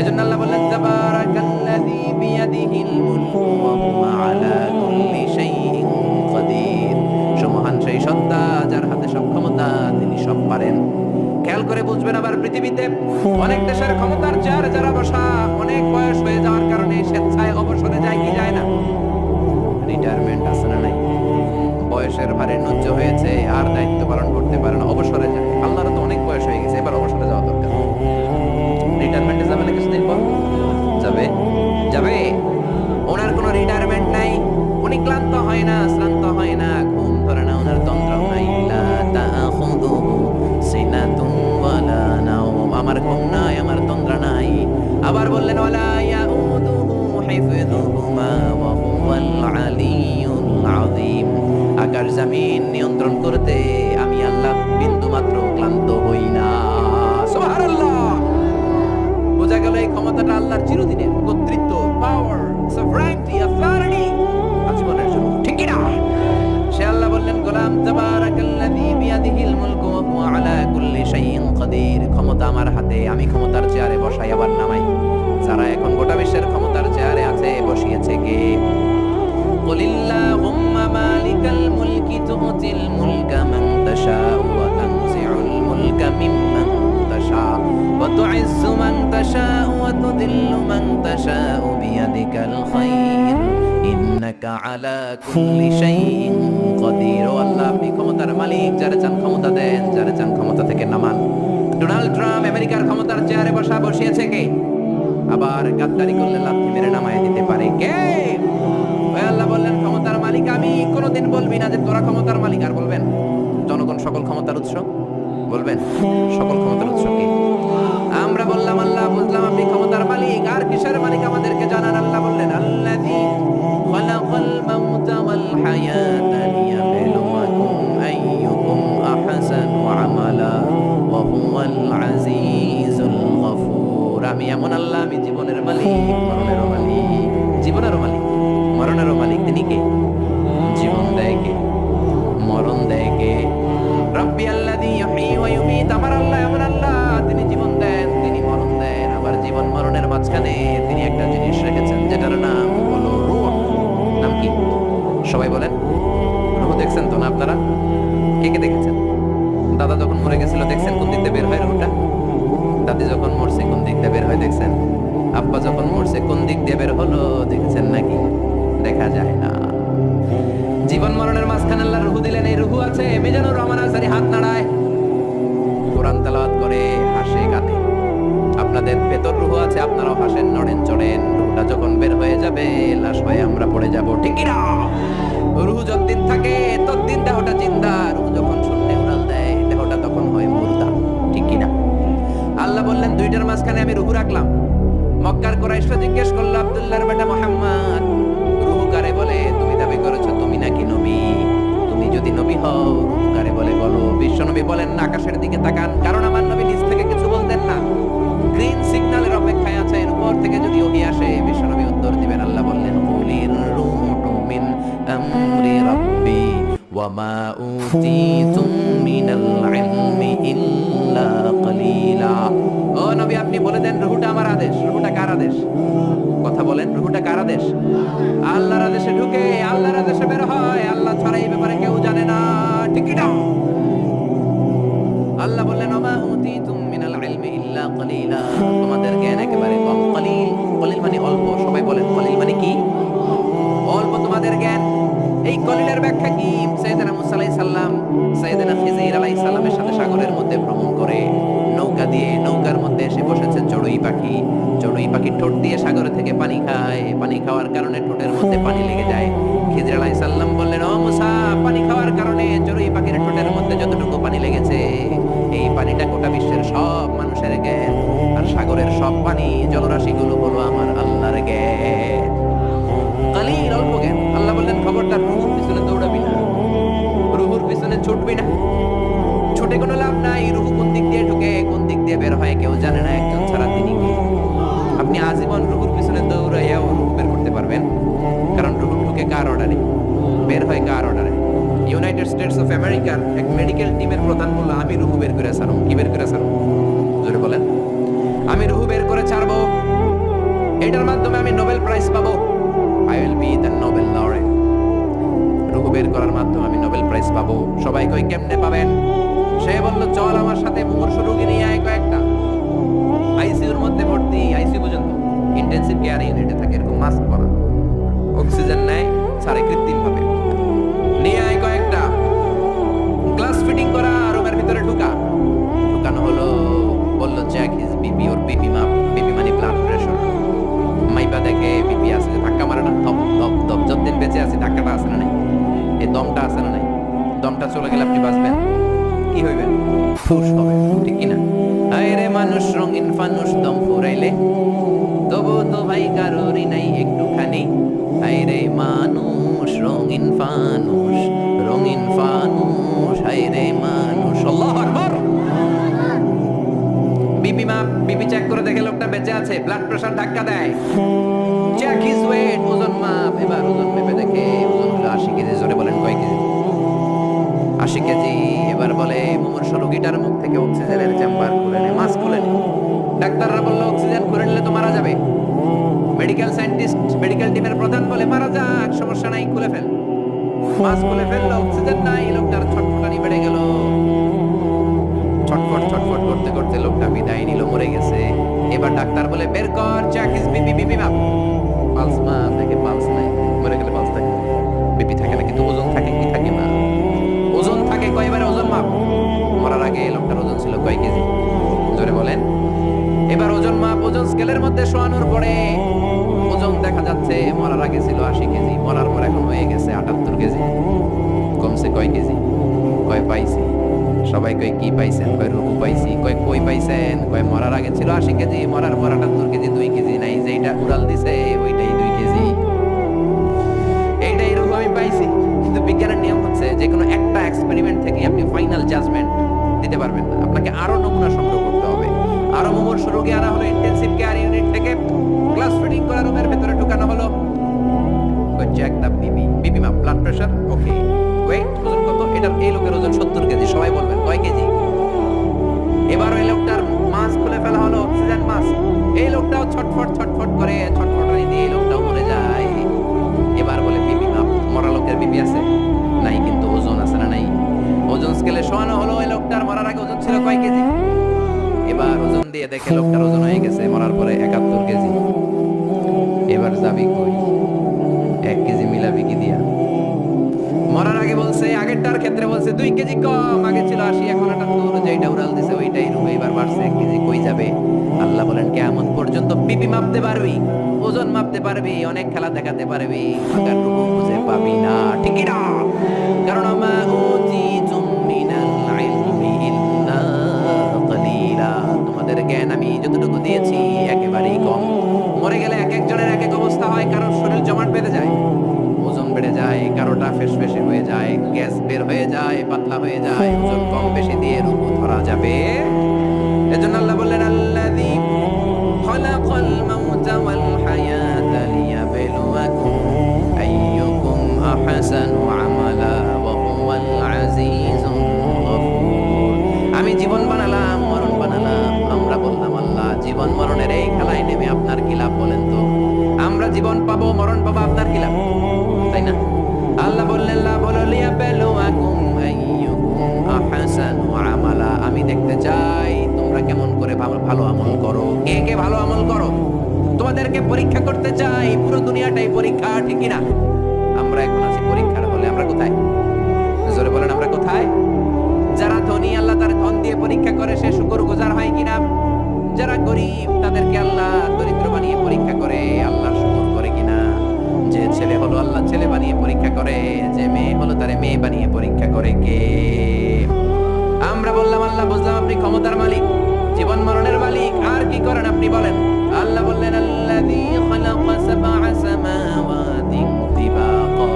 এজন্য আল্লাহ বললেন তাবারাকাল্লাযী বিয়াদিহিল মুলকু ওয়া হুয়া আলা কুল্লি শাইইন কাদির। সুমহান সেই সত্তা যার হাতে সব ক্ষমতা, তিনি সব পারেন। খেয়াল করে বুঝবেন, আবার পৃথিবীতে অনেক দেশের ক্ষমতার চেয়ারে যারা বসা, অনেক বয়স হয়ে যাওয়ার কারণে স্বেচ্ছায় অবসরে যায় কি যায় না? রিটায়ারমেন্ট আছে না নাই? বয়সের ভারে নুজ্জ হয়েছে, আর দায়িত্ব পালন করতে পারে না, অবসরে যায়। আল্লাহর তো অনেক বয়স হয়ে গেছে, এবার অবসরে যাওয়া দরকার। রিটায়ারমেন্টে যাবে না কিছুদিন পর? যাবে? যাবে? ওনার কোনো রিটায়ারমেন্ট নাই, উনি ক্লান্ত হয় না, শ্রান্ত হয় না, ঘুম ধরে না, ওনার তন্দ্রাও নাই। লা তাআখুযুহু সিনাতুন ওয়ালা নাওম। আমার ঘুম নাই, আমার তন্দ্রা নাই। আবার বললেন ওয়ালা ইয়াউদুহু হিফযুহুমা ওয়া হুয়াল আলিয়্যুল আযীম। আকাশ জমিন নিয়ন্ত্রণ করতে আমি আল্লাহ বিন্দু মাত্র ক্লান্ত হই না। সুবহানাল্লাহ। বোঝা গেল এই ক্ষমতাটা আল্লাহর চিরদিনের কর্তৃত্ব, পাওয়ার, সভরেনিটি, অথরিটি আজীবনের জন্য, ঠিক কি না? সে আল্লাহ বললেন গোলাম তাবারাকাল্লাযী বিয়াদিহিল মুলকু ওয়া হুয়া আলা কুল্লি শাইইন কাদির। ক্ষমতা আমার হাতে, আমি ক্ষমতার চেয়ারে বসাই আবার নামাই। যারা এখন গোটা বিশ্বের ক্ষমতার চেয়ারে আছে, বসিয়েছে কে? কুলিল্লাহুম্মা মালিকাল মুলকি তুতিল মুলকা মান তাশাউ ওয়া তানজিউল মুলকা মিম্মান তাশাউ ওয়া তুইজ্জু মান তাশাউ ওয়া তুযিল্লু মান তাশাউ বিয়াদিকাল খায়র ইন্নাকা আলা কুল্লি শাইইন কাদির। ও আল্লাহ, আপনি ক্ষমতার মালিক, যারা চান ক্ষমতা দেন, যারা চান ক্ষমতা থেকে নামান। ডোনাল্ড ট্রাম্প আমেরিকার ক্ষমতার চেয়ারে বসিয়েছে কে? আবার গাদ্দারি করলে লাথি মেরে নামায় দিতে পারে কে? ওই আল্লাহ বললেন ক্ষমতার মালিক আমি। কোনোদিন বলবি না যে তোরা ক্ষমতার মালিক। আর বলবেন জনগণ সকল ক্ষমতার উৎস? বলবেন সকল ক্ষমতার উৎস কি? আমরা বললাম আল্লাহ, বুঝলাম আপনি ক্ষমতার মালিক, আর কিসের মালিক আমাদেরকে জানান। আল্লাহ বললেন আল্লাযী খালাকাল মাউতা ওয়াল হায়াতা লিয়াবলুয়াকুম আইয়ুকুম আহসানু আমালা ওয়া হুয়াল আজিজুল গফুর। আমি এমন আল্লাহ, আমি জীবনের মালিক, মরণেরও মালিক। জীবনেরও মালিক, মরণেরও মালিক। তিনি কে? জীবন দেয় কে? মরণ দেয় কে? রব্বি আল্লাযী ইউহয়ী কিন্তু আমার আল্লাহ এমন আল্লাহ, তিনি জীবন দেন, তিনি মরণ দেন, আবার জীবন মরণের মাঝখানে তিনি একটা জিনিস রেখেছেন যেটার নাম হলো রূহ। নাম কি? সবাই বলেন। রূহ দেখছেন তো না আপনারা? কে কে দেখেছেন? দাদা যখন মরে গেছিল দেখছেন কোন দিক দিয়ে বের হয় রূহটা? দাদি যখন মরছে কোন দিক দিয়ে বের হয় দেখছেন? আব্বা যখন মরছে কোন দিক দিয়ে বের হলো দেখেছেন নাকি? দেখা যায় না। জীবন মরণের মাঝখানে আল্লাহ রূহ দিলেন। এই রূহ আছে। মিজানুর রহমান আনসারী হাত নাড়ায়, কোরআন তেলাওয়াত করে, হাসে, কাঁদে। আপনাদের ভেতর রূহ আছে, আপনারাও হাসেন, নড়েন, চড়েন। রূহটা যখন বের হয়ে যাবে লাশ হয়ে আমরা পড়ে যাব, ঠিক কি না? রূহ যতদিন থাকে ততদিন দেহটা জিন্দা। রূহ যখন শূন্যে উড়াল দেয় দেহটা তখন হয় মুর্দা, ঠিক কি না? আল্লাহ বললেন দুইটার মাঝখানে আমি রূহ রাখলাম। মক্কার কুরাইশরা জিজ্ঞেস করলো, আব্দুল্লাহর বেটা মুহাম্মদ, রূহ কারে বলে? তুমি দাবি করেছো তুমি নাকি নবী। তুমি যদি নবী হও রূহ কারে বলে বলো। বিশ্বনবী বলেন না, আকাশের দিকে তাকান, কারণ আমার নবী নিজ থেকে কিছু বলতেন না। গ্রিন সিগন্যালের অপেক্ষায় আছেন, উপর থেকে যদি ওহী আসে বিশ্বনবী উত্তর দিবেন। আল্লাহ বললেন কুলির রূহু মিন আমরি রাব্বি ওয়া মা উতিতুম মিনাল ইলমি ইল্লা কলিলা। ও নবী আপনি বলে দেন রূহটা আমার আদেশ। রূহটা কার আদেশ? কথা বলেন, রূহটা কার আদেশ? আল্লাহর আদেশে ঢুকে আল্লাহর আদেশে বের হয়। আল্লাহ ছাড়া এই ব্যাপারে কেউ জানে না, ঠিক কি না? আল্লাহ বললেন ওমা উতিতুম মিনাল ইলমি ইল্লা কলিলা, তোমাদের জ্ঞান একেবারে কম। কলিল, কলিল মানে অল্প। সবাই বলেন কলিল মানে কি? অল্প তোমাদের জ্ঞান। এই কলিলের ব্যাখ্যা কি? সাইয়েদনা মুসা আলাইহিস সালাম সাইয়েদনা খিজির আলাইহিস সালামের সাথে সাগরের মধ্যে ভ্রমণ করে নৌকা দিয়ে, নৌকার মধ্যে এসে বসেছে চড়ুই পাখি। চড়ুই পাখি ঠোঁট দিয়ে সাগর থেকে পানি খায়। পানি খাওয়ার কারণে ঠোঁটের মধ্যে পানি লেগে যায়। খিজির আলাইহিস সালাম বললেন, ও মুসা, পানি খাওয়ার কারণে চড়ুই পাখির ঠোঁটের মধ্যে যতটুকু পানি লেগেছে এই পানিটা গোটা বিশ্বের সব মানুষের জ্ঞান, আর সাগরের সব পানি জলরাশিগুলো হলো আমার আল্লাহর জ্ঞান। কালিল, অল্প জ্ঞান। আল্লাহ বললেন খবরদার রূহুর পিছনে দৌড়াবি না, রূহুর পিছনে ছুটবি না। ছুটে কোনো লাভ নাই। রূহ কোন দিক দিয়ে ঢুকে কোন দিক দিয়ে বের হয় কেউ জানে না, একজন ছাড়া তিনি কে। আপনি আজীবন রূহুর পিছনে দৌড়াইয়াও রূহ বের করতে পারবেন, কারণ রূহ ঢুকে কার অর্ডারে, বের হয় কার অর্ডারে? ইউনাইটেড স্টেটস অফ আমেরিকার এক মেডিকেল টিমের প্রধান বলল, আমি রূহ বের করে ছাড়ব। কি বের করে ছাড়ব? জোরে বলেন। আমি রূহ বের করে ছাড়বো, এটার মাধ্যমে আমি নোবেল প্রাইজ পাবো। I will be the Nobel laureate. রূহ বের করার মাধ্যমে আমি নোবেল প্রাইজ পাবো। সবাই কই কেমনে পাবেন? সে বলল চল আমার সাথে মুমূর্ষু রোগী নিয়ে আয় কয়েকটা। আইসিইউর মধ্যে ভর্তি, আইসিইউ পর্যন্ত ইন্টেনসিভ কেয়ার ইউনিটে থাকে, এরকম মাস্ক পরা, অক্সিজেন নেয়, ছাড়ে কৃত্রিম ভাবে। নিয়ে আয় কয়েকটা, গ্লাস ফিটিং করা, রুমের ভিতরে ঢুকানো হলো। বলল চেক হিজ বিপি, ওর বিপি মাপ। বিপি মানে ব্লাড প্রেশার। মাইপা দেখে বিপি আছে, ধাক্কা মারে না, ধপ ধপ ধপ। যতদিন বেঁচে আছে ধাক্কাটা আছে না নাই, এই দমটা আছে না নাই। দমটা চলে গেলে আপনি বাঁচবেন, কি হইবেন? ফুস হবে, ঠিক কিনা? আরে মানুষ রঙিন ফানুষ, দম ফুরাইলে তবু তো ভাই কারোরই নাই একটুখানি। আরে মানুষ রঙিন ফানুষ, রঙিন ফানুষ, আরে মানুষ। আল্লাহু আকবার। বিপি মাপ, বিপি চেক করে দেখে লোকটা বেঁচে আছে। ব্লাড প্রেশার ধাক্কা দেয়, চেক হিজ ওয়েট, ওজন মাপ। এবার ওজন মেপে দেখে ওজন হলো 80 কেজি। জোরে বলেন কয় কেজি? 80 কেজি। এবার বলে মুমূর্ষু রোগীটার মুখ থেকে অক্সিজেনের চেম্বার খুলে নে, মাস্ক খুলে নে। ডাক্তাররা বলল অক্সিজেন খুলে নিলে তো মারা যাবে। মেডিকেল সায়েন্টিস্ট, মেডিকেল টিমের প্রধান বলে মারা যাক, সমস্যা নাই, খুলে ফেল। মাস্ক খুলে ফেললো, অক্সিজেন নাই। লোকটার ছটফটানি বেড়ে গেল। ছটফট ছটফট করতে করতে লোকটা বিদায় নিল, মরে গেছে। এবার ডাক্তার বলে বের কর, চেক হিজ বিপি। বিপি মাপ, পালস মাপ। দেখে পালস নাই, মরে গেলে পালস থাকে, বিপি থাকে না, কিন্তু ওজন থাকে কি থাকে না? ওজন থাকে। কয়বার ওজন মাপ? মরার আগে লোকটার ওজন ছিল কয় কেজি? জোরে বলেন। এবার ওজন মাপ, ওজন স্কেলের মধ্যে শোয়ানোর পরে ওজন দেখা যাচ্ছে মরার আগে ছিল 80 কেজি, মরার পর এখন হয়ে গেছে 78 কেজি। কমছে কয় কেজি? কয় পাইছি? সবাই কয় কি পাইছেন? কয় রূহ পাইছি। কয় কই পাইছেন? কয় মরার আগে ছিল 80 কেজি, মরার পর 78 কেজি, 2 কেজি নাই। যেটা উড়াল দিছে ওইটাই 2 কেজি। এইটাই রূহ আমি পাইছি। কিন্তু বিজ্ঞানের নিয়ম হচ্ছে যে কোনো একটা এক্সপেরিমেন্ট থেকে আপনি ফাইনাল জাজমেন্ট দিতে পারবেন না। আপনাকে আরো নমুনা সংগ্রহ করতে হবে। আরো মুমূর্ষু রোগী আনা হলো ইন্টেনসিভ কেয়ার ইউনিট থেকে, গ্লাস ফিটিং করা রুমের ভেতরে ঢুকানো হলো। চেক দা বিপি, বিপি মাপ, ব্লাড প্রেশার, ওকে। ওয়েট, ওজন কত? এটা এই লোকের ওজন 70 কেজি। সবাই বলবেন কয় কেজি? কেজি? এবার ওজন দিয়ে দেখে লোকটার ওজন হয়ে গেছে মরার পরে 71 কেজি। এবার যাবি কই? 1 কেজি মিলাবি কি দিয়া? মরার আগে বলছে, আগেরটার ক্ষেত্রে বলছে 2 কেজি কম, আগে ছিল 80 এখন 78, যেটা উড়াল দিছে ওইটাই রূপে এবার বাড়ছে 1 কেজি, কই যাবে? আল্লাহ বলেন কিয়ামত পর্যন্ত পিপি মাপতে পারবি, ওজন মাপতে পারবি, অনেক খেলা দেখাতে পারবি, মাগার রূপ খুঁজে পাবি না। ঠিক কি না? কারণ মা উতিতুম মিনাল ইলমি ইল্লা কালিলা, তোমাদের জ্ঞান আমি যতটুকু দিয়েছি একেবারেই কম। মরে গেলে এক একজনের এক এক অবস্থা হয়, কারোর শরীর জমাট বেঁধে যায়, ওজন বেড়ে যায়, কারোটা ফেসফেসে হয়ে যায়, গ্যাস বের হয়ে যায়, পাতলা হয়ে যায়, ওজন কম বেশি দিয়ে রূপ ধরা যাবে। এজন্য আল্লাহ বললেন আল্লাযী খালাকাল মাউতা ওয়াল হায়াতা লিয়াবলুয়াকুম আইয়ুকুম আহসানু আমালা ওয়া হুয়াল আজিজুল গফুর। আমি জীবন বানালাম, মরণ বানালাম। আমরা বললাম আল্লাহ জীবন মরণের এই খেলায় নেমে আপনার কি লাভ বলেন তো? আমরা জীবন পাবো, মরণ পাবো, আপনার কি লাভ? তাই না? আল্লাহ বললেন লা বলো লিয়াবলুয়াকুম আইয়ুকুম আহসানু আমালা, আমি দেখতে চাই তোমরা কেমন করে ভালো আমল করো, কে কে ভালো আমল করো। তোমাদেরকে পরীক্ষা করতে চাই, পুরো দুনিয়াটাই পরীক্ষা, ঠিক কি না? আমরা এখন আছি পরীক্ষার হলে। আমরা কোথায়? জোরে বলেন আমরা কোথায়? যারা ধনী আল্লাহ তার ধন দিয়ে পরীক্ষা করে সে শুকরগুজার হয় কিনা? যারা গরিব তাদেরকে আল্লাহ দরিদ্র বানিয়ে পরীক্ষা করে আল্লাহর শুকর করে কিনা? যে ছেলে হলো আল্লাহ ছেলে বানিয়ে পরীক্ষা করে, যে মেয়ে হলো তারে মেয়ে বানিয়ে পরীক্ষা করে কে? আমরা বললাম আল্লাহ বুঝলাম আপনি ক্ষমতার মালিক, জীবন মরণের মালিক, আর কি করেন আপনি বলেন? আল্লাহ বললেন আল্লাযী খালাকা সাবআ সামাওয়াতিন তিবাকা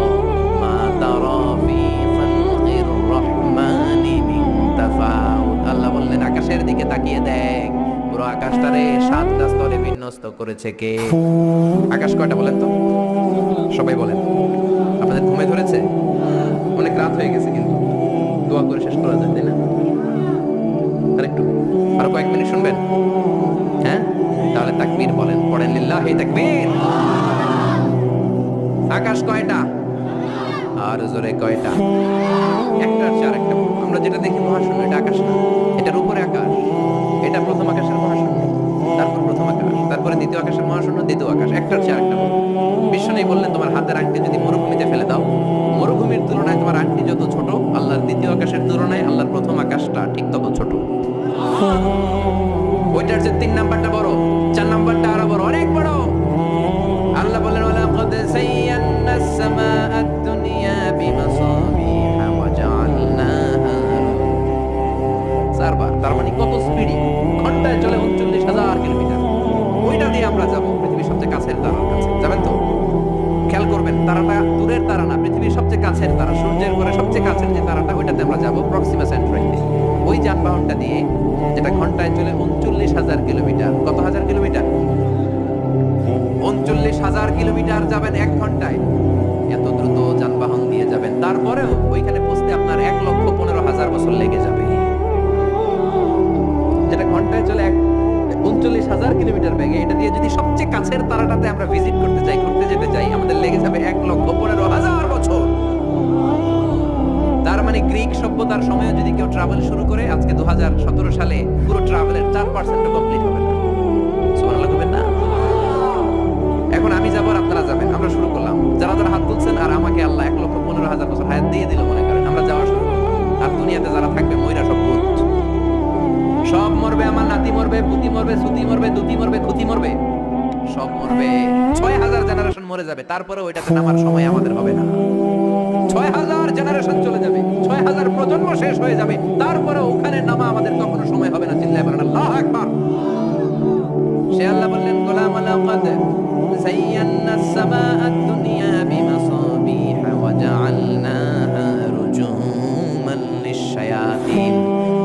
মা তারা ফি খালকির রহমানি মিন তাফাউত। আল্লাহ বললেন আকাশের দিকে তাকিয়ে দেখ, পুরো আকাশটারে 7টা স্তরে বিন্যস্ত করেছে কে? আকাশ কয়টা বলেন তো? সবাই বলেন। আপনাদের ঘুমে ধরেছে? অনেক রাত হয়ে গেছে, কিন্তু দোয়া করে শেষ করা যায়, তাই না? আরেকটু, আর কয়েক মিনিট শুনবেন? হ্যাঁ, তাহলে তাকবীর বলেন, পড়েন লিল্লাহি তাকবীর। আকাশ কয়টা? আর জোরে কয়টা? একটার চেয়ে আরেকটা। আমরা যেটা দেখি মহাশূন্য, এটা আকাশ না, এটার উপরে আকাশ। এটা প্রথম আকাশের মহাশূন্য, তারপর প্রথম আকাশ, তারপরে দ্বিতীয় আকাশের মহাশূন্য, দ্বিতীয় আকাশ, একটার চেয়ে আরেকটা। বিশ্বনেই বললেন তোমার হাতের আংটি যদি মরুভূমিতে ফেলে দাও, মরুভূমির তুলনায় তোমার আংটি যত ছোট, আল্লাহর দ্বিতীয় আকাশের তুলনায় আল্লাহর প্রথম আকাশটা ঠিক তত ছোট। ওইটার যে 3 নাম্বারটা বড়, 4 নাম্বারটা আরো বড়, অনেক বড়। আল্লাহ বলেন ওয়ালাকাদ যায়্যানাস সামাআদ দুনিয়া বিমাসাবিহা ওয়া জাআলনাহা, চারবার। তার মানে কত স্পিডি? ঘন্টায় চলে 39,000 কিলোমিটার। ওইটা দিয়ে আমরা যাব পৃথিবীর সবচেয়ে কাছের তারার কাছে। যাবেন তো? খেয়াল করবেন, তারাটা দূরের তারা না, পৃথিবীর সবচেয়ে কাছের তারা, সূর্যের পরে সবচেয়ে কাছের যে তারাটা, ওইটাতে আমরা যাব, প্রক্সিমা সেন্ট্রাইতে। ওই যানবাহনটা দিয়ে, যেটা ঘন্টায় চলে 39,000 কিলোমিটার। কত হাজার কিলোমিটার? 39,000 কিলোমিটার যাবেন 1 ঘন্টায়। এত দ্রুত যানবাহন দিয়ে যাবেন, তারপরেও ওইখানে পৌঁছতে আপনার 1,15,000 বছর লেগে যাবে। যেটা ঘন্টায় চলে 39,000 কিলোমিটার বেগে, এটা দিয়ে যদি সবচেয়ে কাছের তারাটাতে আমরা ভিজিট করতে চাই, ঘুরতে যেতে চাই, আমাদের লেগে যাবে 1,15,000 বছর। তার মানে গ্রিক সভ্যতার সময়ে যদি কেউ ট্রাভেল শুরু করে, আজকে 2017 সালে পুরো ট্রাভেলের 4% কমপ্লিট হবে না। সুবহানাল্লাহ বলবেন না? এখন আমি যাব আর আপনারা যাবেন, আমরা শুরু করলাম। যারা যারা হাত তুলছেন, আর আমাকে আল্লাহ 1,15,000 বছর হায়াত দিয়ে দিল মনে করেন, আমরা যাওয়া শুরু করলাম। আর দুনিয়াতে যারা থাকবে ময়রা সব ভূত, সব মরবে। আমার নাতি মরবে, পুতি মরবে, সুতি মরবে, দুতি মরবে, খুতি মরবে, সব মরবে। 6,000 জেনারেশন মরে যাবে, তারপরে ওইটাতে নামার সময় আমাদের হবে না। 6,000 জেনারেশন চলে যাবে, 6,000 প্রজন্ম শেষ হয়ে যাবে, তারপরে ওখানে নামা আমাদের কখনো সময় হবে না। চিল্লায় বলেন আল্লাহু আকবার। সে আল্লাহ বললেন গোলাম লাকাদ যায়্যানাস সামাআদ দুনিয়া বিমাসাবিহা ওয়া জাআলনাহা রুজুমান লিশ-শায়াতিন।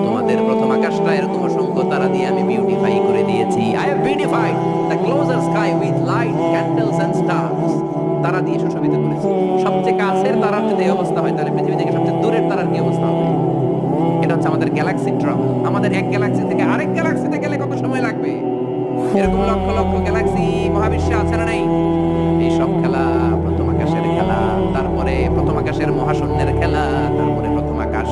তোমাদের প্রথম আকাশটা এরকম অসংখ্য তারা দিয়ে আমি বিউটিফাই করে দিয়েছি। I have beautified the closer sky with light, candles and stars. তারা দিয়ে সুশোভিত করেছি। সবচেয়ে কাছের তারার যদি এই অবস্থা হয়, তাহলে পৃথিবী থেকে সবচেয়ে দূরের তারার কি অবস্থা হবে? এটা হচ্ছে আমাদের গ্যালাক্সি ট্রাভেল। আমাদের এক গ্যালাক্সি থেকে আরেক গ্যালাক্সিতে গেলে কত সময় লাগবে? এরকম লক্ষ লক্ষ গ্যালাক্সি মহাবিশ্বে আছে না নাই? এই সব খেলা প্রথম আকাশের খেলা, তারপরে প্রথম আকাশের মহাশূন্যের খেলা, তারপরে প্রথম আকাশ।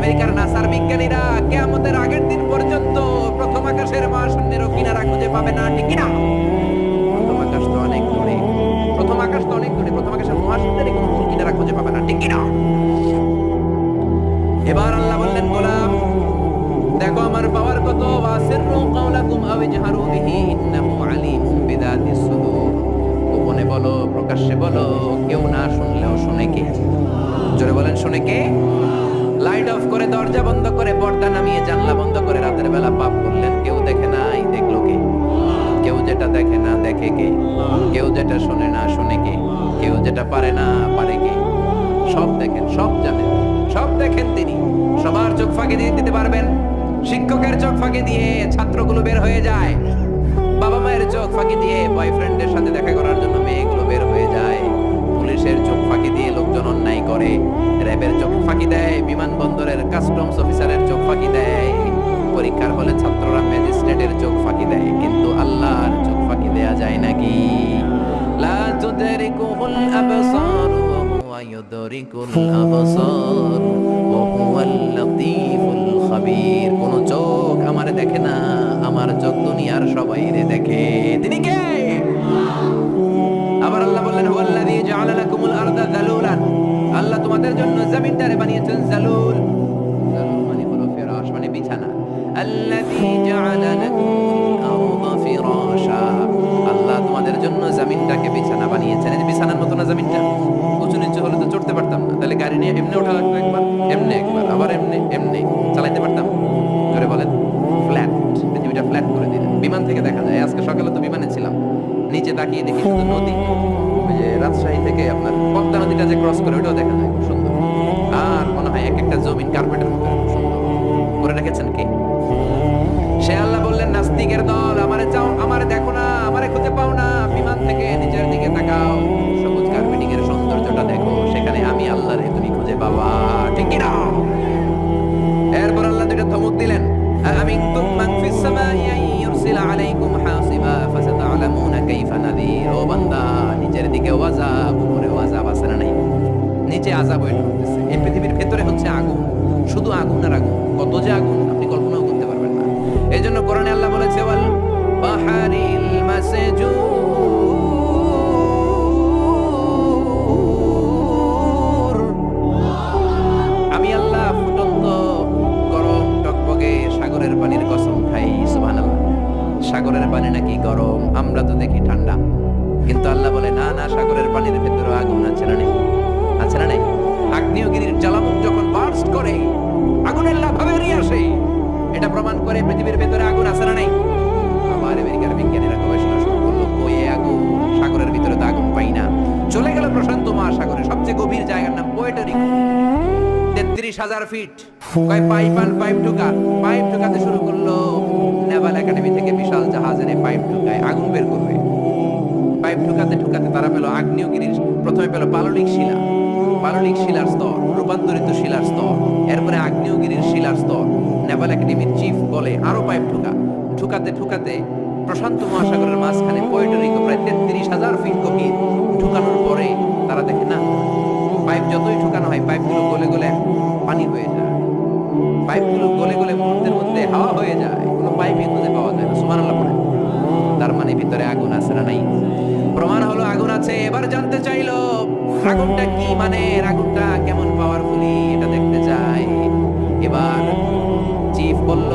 আমেরিকার নাসার বিজ্ঞানীরা কিয়ামতের আগের দিন পর্যন্ত প্রথম আকাশের মহাশূন্যের কিনারা খুঁজে পাবে না, ঠিক কিনা? প্রথম আকাশ তো অনেক দূরে, প্রথম আকাশ তো অনেক দূরে, প্রথম আকাশের মহাশূন্যের কোনো কুল কিনারা খুঁজে পাবে না, ঠিক কিনা? এবার আল্লাহ বললেন, গোলাম দেখো আমার পাওয়ার কত। ওয়াসিররু কাওলাকুম আও ইজহারু বিহি ইন্নাহু আলিমুম বিযাতিস সুদূর। গোপনে বলো, প্রকাশ্যে বলো, কেউ না শুনলেও শুনে কে? জোরে বলেন, শুনে কে? লাইট অফ করে, দরজা বন্ধ করে, পর্দা নামিয়ে, জানলা বন্ধ করে রাতের বেলা পাপ করলেন, কেউ দেখে নাই, দেখলো কে? কেউ যেটা দেখে না দেখে কে? কেউ যেটা শোনে না শোনে কে? কেউ যেটা পারে না পারে কে? সব দেখেন, সব জানেন, সব দেখেন তিনি। সবার চোখ ফাঁকি দিয়ে দিতে পারবেন। শিক্ষকের চোখ ফাঁকি দিয়ে ছাত্রগুলো বের হয়ে যায়, বাবা মায়ের চোখ ফাঁকি দিয়ে বয়ফ্রেন্ডের সাথে দেখা করার জন্য মেয়েগুলো বের হয়ে যায়, পুলিশের চোখ ফাঁকি দিয়ে লোকজন অন্যায় করে, র্যাবের চোখ ফাঁকি দেয়, বিমানবন্দরের কাস্টমস অফিসারের চোখ ফাঁকি দেয়, পরীক্ষার হলে ছাত্ররা ম্যাজিস্ট্রেটের চোখ ফাঁকি দেয়, কিন্তু আল্লাহর চোখ ফাঁকি দেয়া যায় নাকি? লা তুদরিকুল আবসার ওয়া হুয়া ইউদরিকুল আবসার ওয়া হুয়াল লাতীফুল খাবীর। কোন চোখ আমারে দেখে না, আমার চোখ দুনিয়ার সবাইরে দেখে। তিনি কে? আবার আল্লাহ বললেন, হুয়াল্লাযী জাআলা লাকুমুল আরদা যালুলান। আল্লাহ তোমাদের জন্য জমিনটারে বানিয়েছেন যালুল। যালুল মানে হলো ফিরাশ, মানে বিছানা। আল্লাযী জাআলা লাকুমুল আরদা ফিরাশা। আল্লাহ তোমাদের জন্য জমিনটাকে বিছানা বানিয়েছেন। এই যে বিছানার মতো না জমিনটা, উঁচু নিচু হলে তো চড়তে পারতাম না, তাহলে গাড়ি নিয়ে এমনি ওঠা লাগতো একবার, এমনি একবার, আবার এমনি এমনি চালাইতে পারতাম? জোরে বলেন, ফ্ল্যাট। পৃথিবীটা ফ্ল্যাট করে দিলেন। বিমান থেকে দেখা যায়, আজকে সকালে তো বিমানে ছিলাম, নিচে তাকিয়ে দেখি শুধু নদী। ওই যে রাজশাহী থেকে আপনার পদ্মা নদীটা যে ক্রস করে, ওটাও দেখা যায়, খুব সুন্দর। আর মনে হয় এক একটা জমিন কার্পেটের মতো খুব সুন্দর করে রেখেছেন কে? সে আল্লাহ বললেন, নাস্তিকের দল, আমারে চাও, আমারে দেখো না, আমারে খুঁজে পাও না, বিমান থেকে নিচের দিকে তাকাও, সবুজ কার্পেটিং এর সৌন্দর্যটা দেখো, সেখানে আমি আল্লাহরে তুমি খুঁজে পাবা, ঠিক কি না? এরপর আল্লাহ দুইটা ধমক দিলেন, আমিনতুম মান ফিস সামাই আন ইউরসিলা আলাইকুম হাসিবা ফাসাতা'লামুনা কাইফা নাযীর। ও বান্দা, নিচের দিকে আযাব, উপরে আযাব আছে না নাই? নিচে আযাব ওয়েট করতেছে। এই পৃথিবীর ভেতরে হচ্ছে আগুন, শুধু আগুন আর আগুন, কত যে আগুন আপনি কল্পনাও করতে পারবেন না। এই জন্য কোরআনে আল্লাহ বলেছে, ওয়াল বাহারিল মাসজুর। আমি আল্লাহ ফুটন্ত গরম টকবগে সাগরের পানির কসম খাই। সুবহানাল্লাহ। সাগরের পানি নাকি গরম, আমরা তো দেখি ঠান্ডা, কিন্তু আল্লাহ বলে না না, সাগরের পানির ভেতরে আগুন আছে না নেই? আছে না নেই? আগ্নেয়গিরির জ্বালামুখ যখন বার্স্ট করে, আগুনের লাভা বেরিয়ে আসে, এটা প্রমাণ করে পৃথিবীর ভেতরে আগুন আছে না নেই? আবার আমেরিকার বিজ্ঞানীরা গবেষণা শুরু করলো, কই আগুন? সাগরের ভিতরে তো আগুন পাই না। চলে গেল প্রশান্ত মহাসাগরে, সবচেয়ে গভীর জায়গার নাম পুয়ের্টো রিকো, 33,000 ফিট। কয় পাইপ ঢুকাতে শুরু করলো। নেভাল একাডেমি থেকে বিশাল জাহাজ এনে পাইপ ঢুকায়, আগুন বের করবে। পাইপ ঢুকাতে ঢুকাতে তারা পেল আগ্নেয়গিরির, প্রথমে পেল পাললিক শিলা, পাললিক শিলার স্তর, রূপান্তরিত শিলার স্তর, এরপরে আগ্নেয়গিরির শিলার স্তর। নেভাল একাডেমির চিফ বলে, আরো পাইপ ঢুকাতে ঢুকাতে প্রশান্ত মহাসাগরের মাঝখানে পুয়ের্টো রিকো প্রায় 33,000 ফিট গভীর। ঢুকানোর পরে তারা দেখে না, পাইপ যতই ঢুকানো হয় পাইপগুলো গলে গলে পানি হয়ে যায়, পাইপগুলো গলে গলে মুহূর্তের মধ্যে হাওয়া হয়ে যায়, কোনো পাইপই খুঁজে পাওয়া যায় না। সুবহানাল্লাহ পড়ে। তার মানে ভিতরে আগুন আছে না নাই? প্রমাণ হলো আগুন আছে। এবার জানতে চাইলো আগুনটা কি, মানে আগুনটা কেমন পাওয়ারফুলি, এটা দেখতে চাই। এবার চিফ বলল,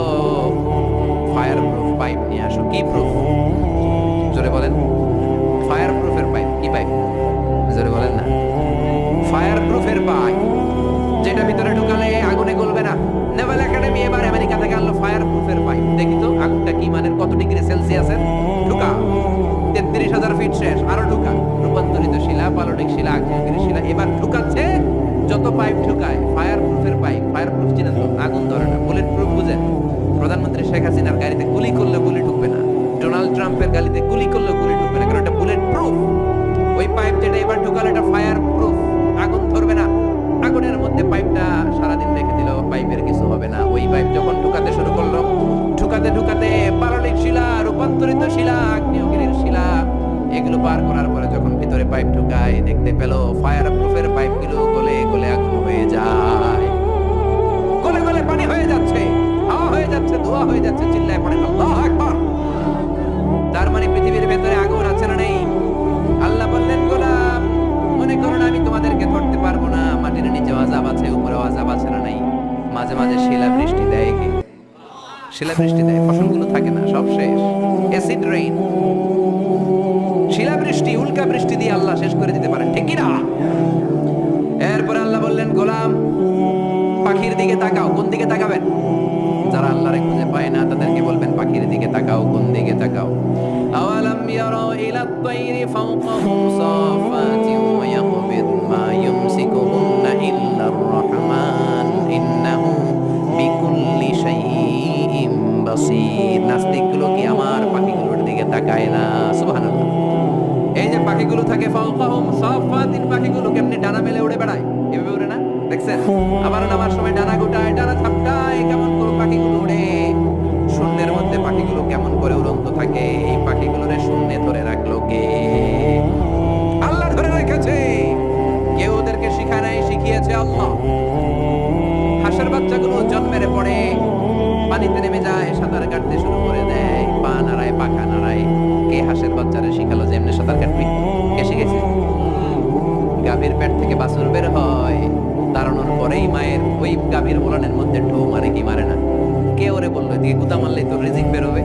ফায়ার প্রুফ পাইপ নিয়ে আসো। কি প্রুফ? জোরে বলেন। ফায়ার প্রুফের পাইপ। কি পাইপ? জোরে বলেন না। ফায়ার প্রুফের পাইপ, যেটা ভিতরে ঢুকালে আগুনে গলবে না। নেভাল একাডেমি এবার আমেরিকা থেকে আনলো ফায়ার প্রুফের পাইপ। দেখি তো আগুনটা কি মানের, কত ডিগ্রি সেলসিয়াসের। ঢুকা, 33,000 ফিট শেষ, আরো ঢুকা। রূপান্তরিত শিলা, পাললিক শিলা, আগ্নেয়গিরি শিলা। এবার ঢুকাচ্ছে, যত পাইপ ঢুকায় ফায়ার প্রুফের পাইপ। ফায়ার প্রুফ চিনেন তো? আগুন ধরে না। বুলেট প্রুফ বুঝেন? প্রধানমন্ত্রী শেখ হাসিনার গাড়িতে গুলি করলে গুলি ঢুকবে না, ডোনাল্ড ট্রাম্পের গাড়িতে গুলি করলে গুলি ঢুকবে না, কারণ এটা বুলেট প্রুফ। ওই পাইপ যেটা এবার ঢুকালো, এটা ফায়ার প্রুফ, আগুন ধরবে না। আগুনের মধ্যে পাইপটা সারাদিন রেখে দিল, পাইপের কিছু হবে না। ওই পাইপ যখন ঢুকাতে শুরু করলো, ঢুকাতে ঢুকাতে পাললিক শিলা, রূপান্তরিত শিলা, আগ্নেয়গিরির শিলা, এগুলো পার করার পরে যখন ভিতরে পাইপ ঢুকায়, দেখতে পেল ফায়ার প্রুফের পাইপগুলো গলে গলে আগুন হয়ে যায়। গলে ধোঁয়া হয়ে যাচ্ছে, চিল্লায় পড়েন আল্লাহু আকবার। তার মানে পৃথিবীর ভেতরে আগুন আছে না নেই? আল্লাহ বললেন গোলাম মনে করো না আমি তোমাদেরকে ধরতে পারবো না, মাটির নিচে আযাব আছে, উপরে আযাব আছে না নাই? মাঝে মাঝে শিলা বৃষ্টি দেয় কে? শিলা বৃষ্টি দেয়, ফসলগুলো থাকে না, সব শেষ। অ্যাসিড রেইন, শিলা বৃষ্টি, উল্কা বৃষ্টি দিয়ে আল্লাহ শেষ করে দিতে পারেন, ঠিক কি না? এরপর আল্লাহ বললেন গোলাম পাখির দিকে তাকাও। কোন দিকে তাকাবেন? যারা আল্লাহরে খুঁজে পায় না তাদেরকে বলবেন পাখির দিকে তাকাও। কোন দিকে তাকাও? আওয়ালাম ইয়ারাউ ইলাত তায়রি ফাওকাহুম সাফাতিন ওয়া ইয়াকবিদ মা ইউমসিকুহুন্না ইল্লার রাহমান ইন্নাহু বিকুল্লি শাইইন বাসীর। নাস্তিকগুলো কি আমার পাখিগুলোর দিকে তাকায় না? সুবহানাল্লাহ। এই যে পাখিগুলো থাকে ফাওকাহুম সাফাতিন, পাখিগুলো কেমনে ডানা মেলে উড়ে বেড়ায়, এভাবে উড়ে না? দেখছেন? আবার নামার সময় ডানা গোটায়, ডানা ঝাপটায়, কেমন করে পাখিগুলো উড়ে। শূন্যের মধ্যে পাখিগুলো কেমন করে উড়ন্ত থাকে। এই পাখিগুলোরে শূন্যে ধরে রাখলো কে? আল্লাহ ধরে রেখেছে। কেউ ওদেরকে শিখায় নাই, শিখিয়েছে আল্লাহ। হাঁসের বাচ্চাগুলো জন্মের পরে পানিতে নেমে যায়, সাঁতার কাটতে শুরু করে দেয়, পা নাড়ায়, পাখা নাড়ায়। কে হাঁসের বাচ্চারা শিখালো যে এমনি সাঁতার কাটবি? কে শিখেছে? গাভীর পেট থেকে বাছুর বের হয়, দাঁড়ানোর পরেই মায়ের ওই গাভীর ওলানের মধ্যে ঢৌ মারে কি মারে না? কে ওরে বললো এদিকে গুতা মারলেই তোর রিজিক বের হবে?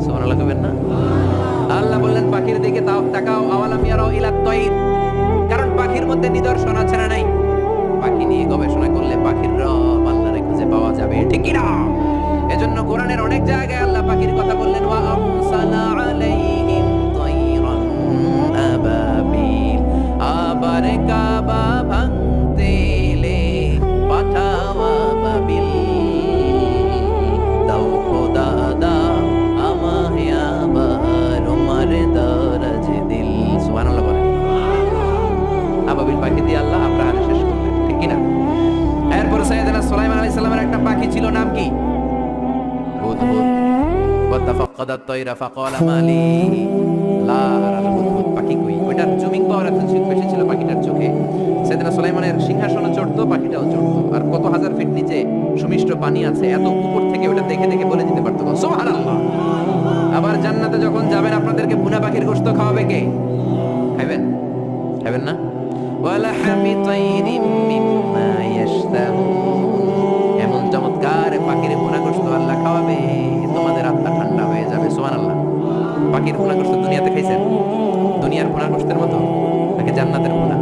সুবহানাল্লাহ কইবেন না? আল্লাহ বললেন পাখির দিকে তাকাও। আওয়ালাম ইয়ারাউ ইলাত তায়র, কারণ পাখির মধ্যে নিদর্শন আছে না নাই? পাখি নিয়ে গবেষণা করলে পাখির রব আল্লাহরে খুঁজে পাওয়া যাবে, ঠিক কি না? এজন্য কোরআনের অনেক জায়গায় আল্লাহ পাখির কথা বললেন ওয়া আমসালা আলাইহিম তায়রান আবাবিল। আবার কাবা ভাঙতে এলে পাঠাও আবাবিল, দাও খোদা দাও আমায় আবার উমার দারাজ দিল। সুবহানাল্লাহ বলেন। আবাবিল পাখি দিয়ে আল্লাহ আব্রাহারে শেষ করলেন, ঠিক কি না? এরপর সাইয়েদনা সুলাইমান আলাইহিস সালামের একটা পাখি ছিল, নাম কি? হুদহুদ। ওয়াতাফাক্কাদাত তায়রা ফাকালা মালি লা আরাল হুদহুদ। পাখি কই? ওইটার জুমিং পাওয়ার এত বেশি ছিল পাখিটার চোখে। সাইয়েদনা সুলাইমানের সিংহাসনে চড়তো, পাখিটাও চড়তো। আর কত হাজার ফিট নিচে সুমিষ্ট পানি আছে, এত উপর থেকে ওটা দেখে দেখে বলে দিতে পারতো সুবহানাল্লাহ। আবার জান্নাতে যখন যাবেন আপনাদেরকে ভুনা পাখির গোশত খাওয়াবে কে? খাইবেন? খাইবেন না? ওয়ালাহামি তায়রিম মিম্মা ইয়াশতাহুন। এমন চমৎকার পাখির ভুনা গোশত আল্লাহ খাওয়াবে, তোমাদের আত্মা ঠান্ডা হয়ে যাবে। সুবহানাল্লাহ। পাখির ভুনা গোশত দুনিয়াতে খাইছেন? দুনিয়ার ভুনা গোশতের মতো নাকি জান্নাতের ভুনা?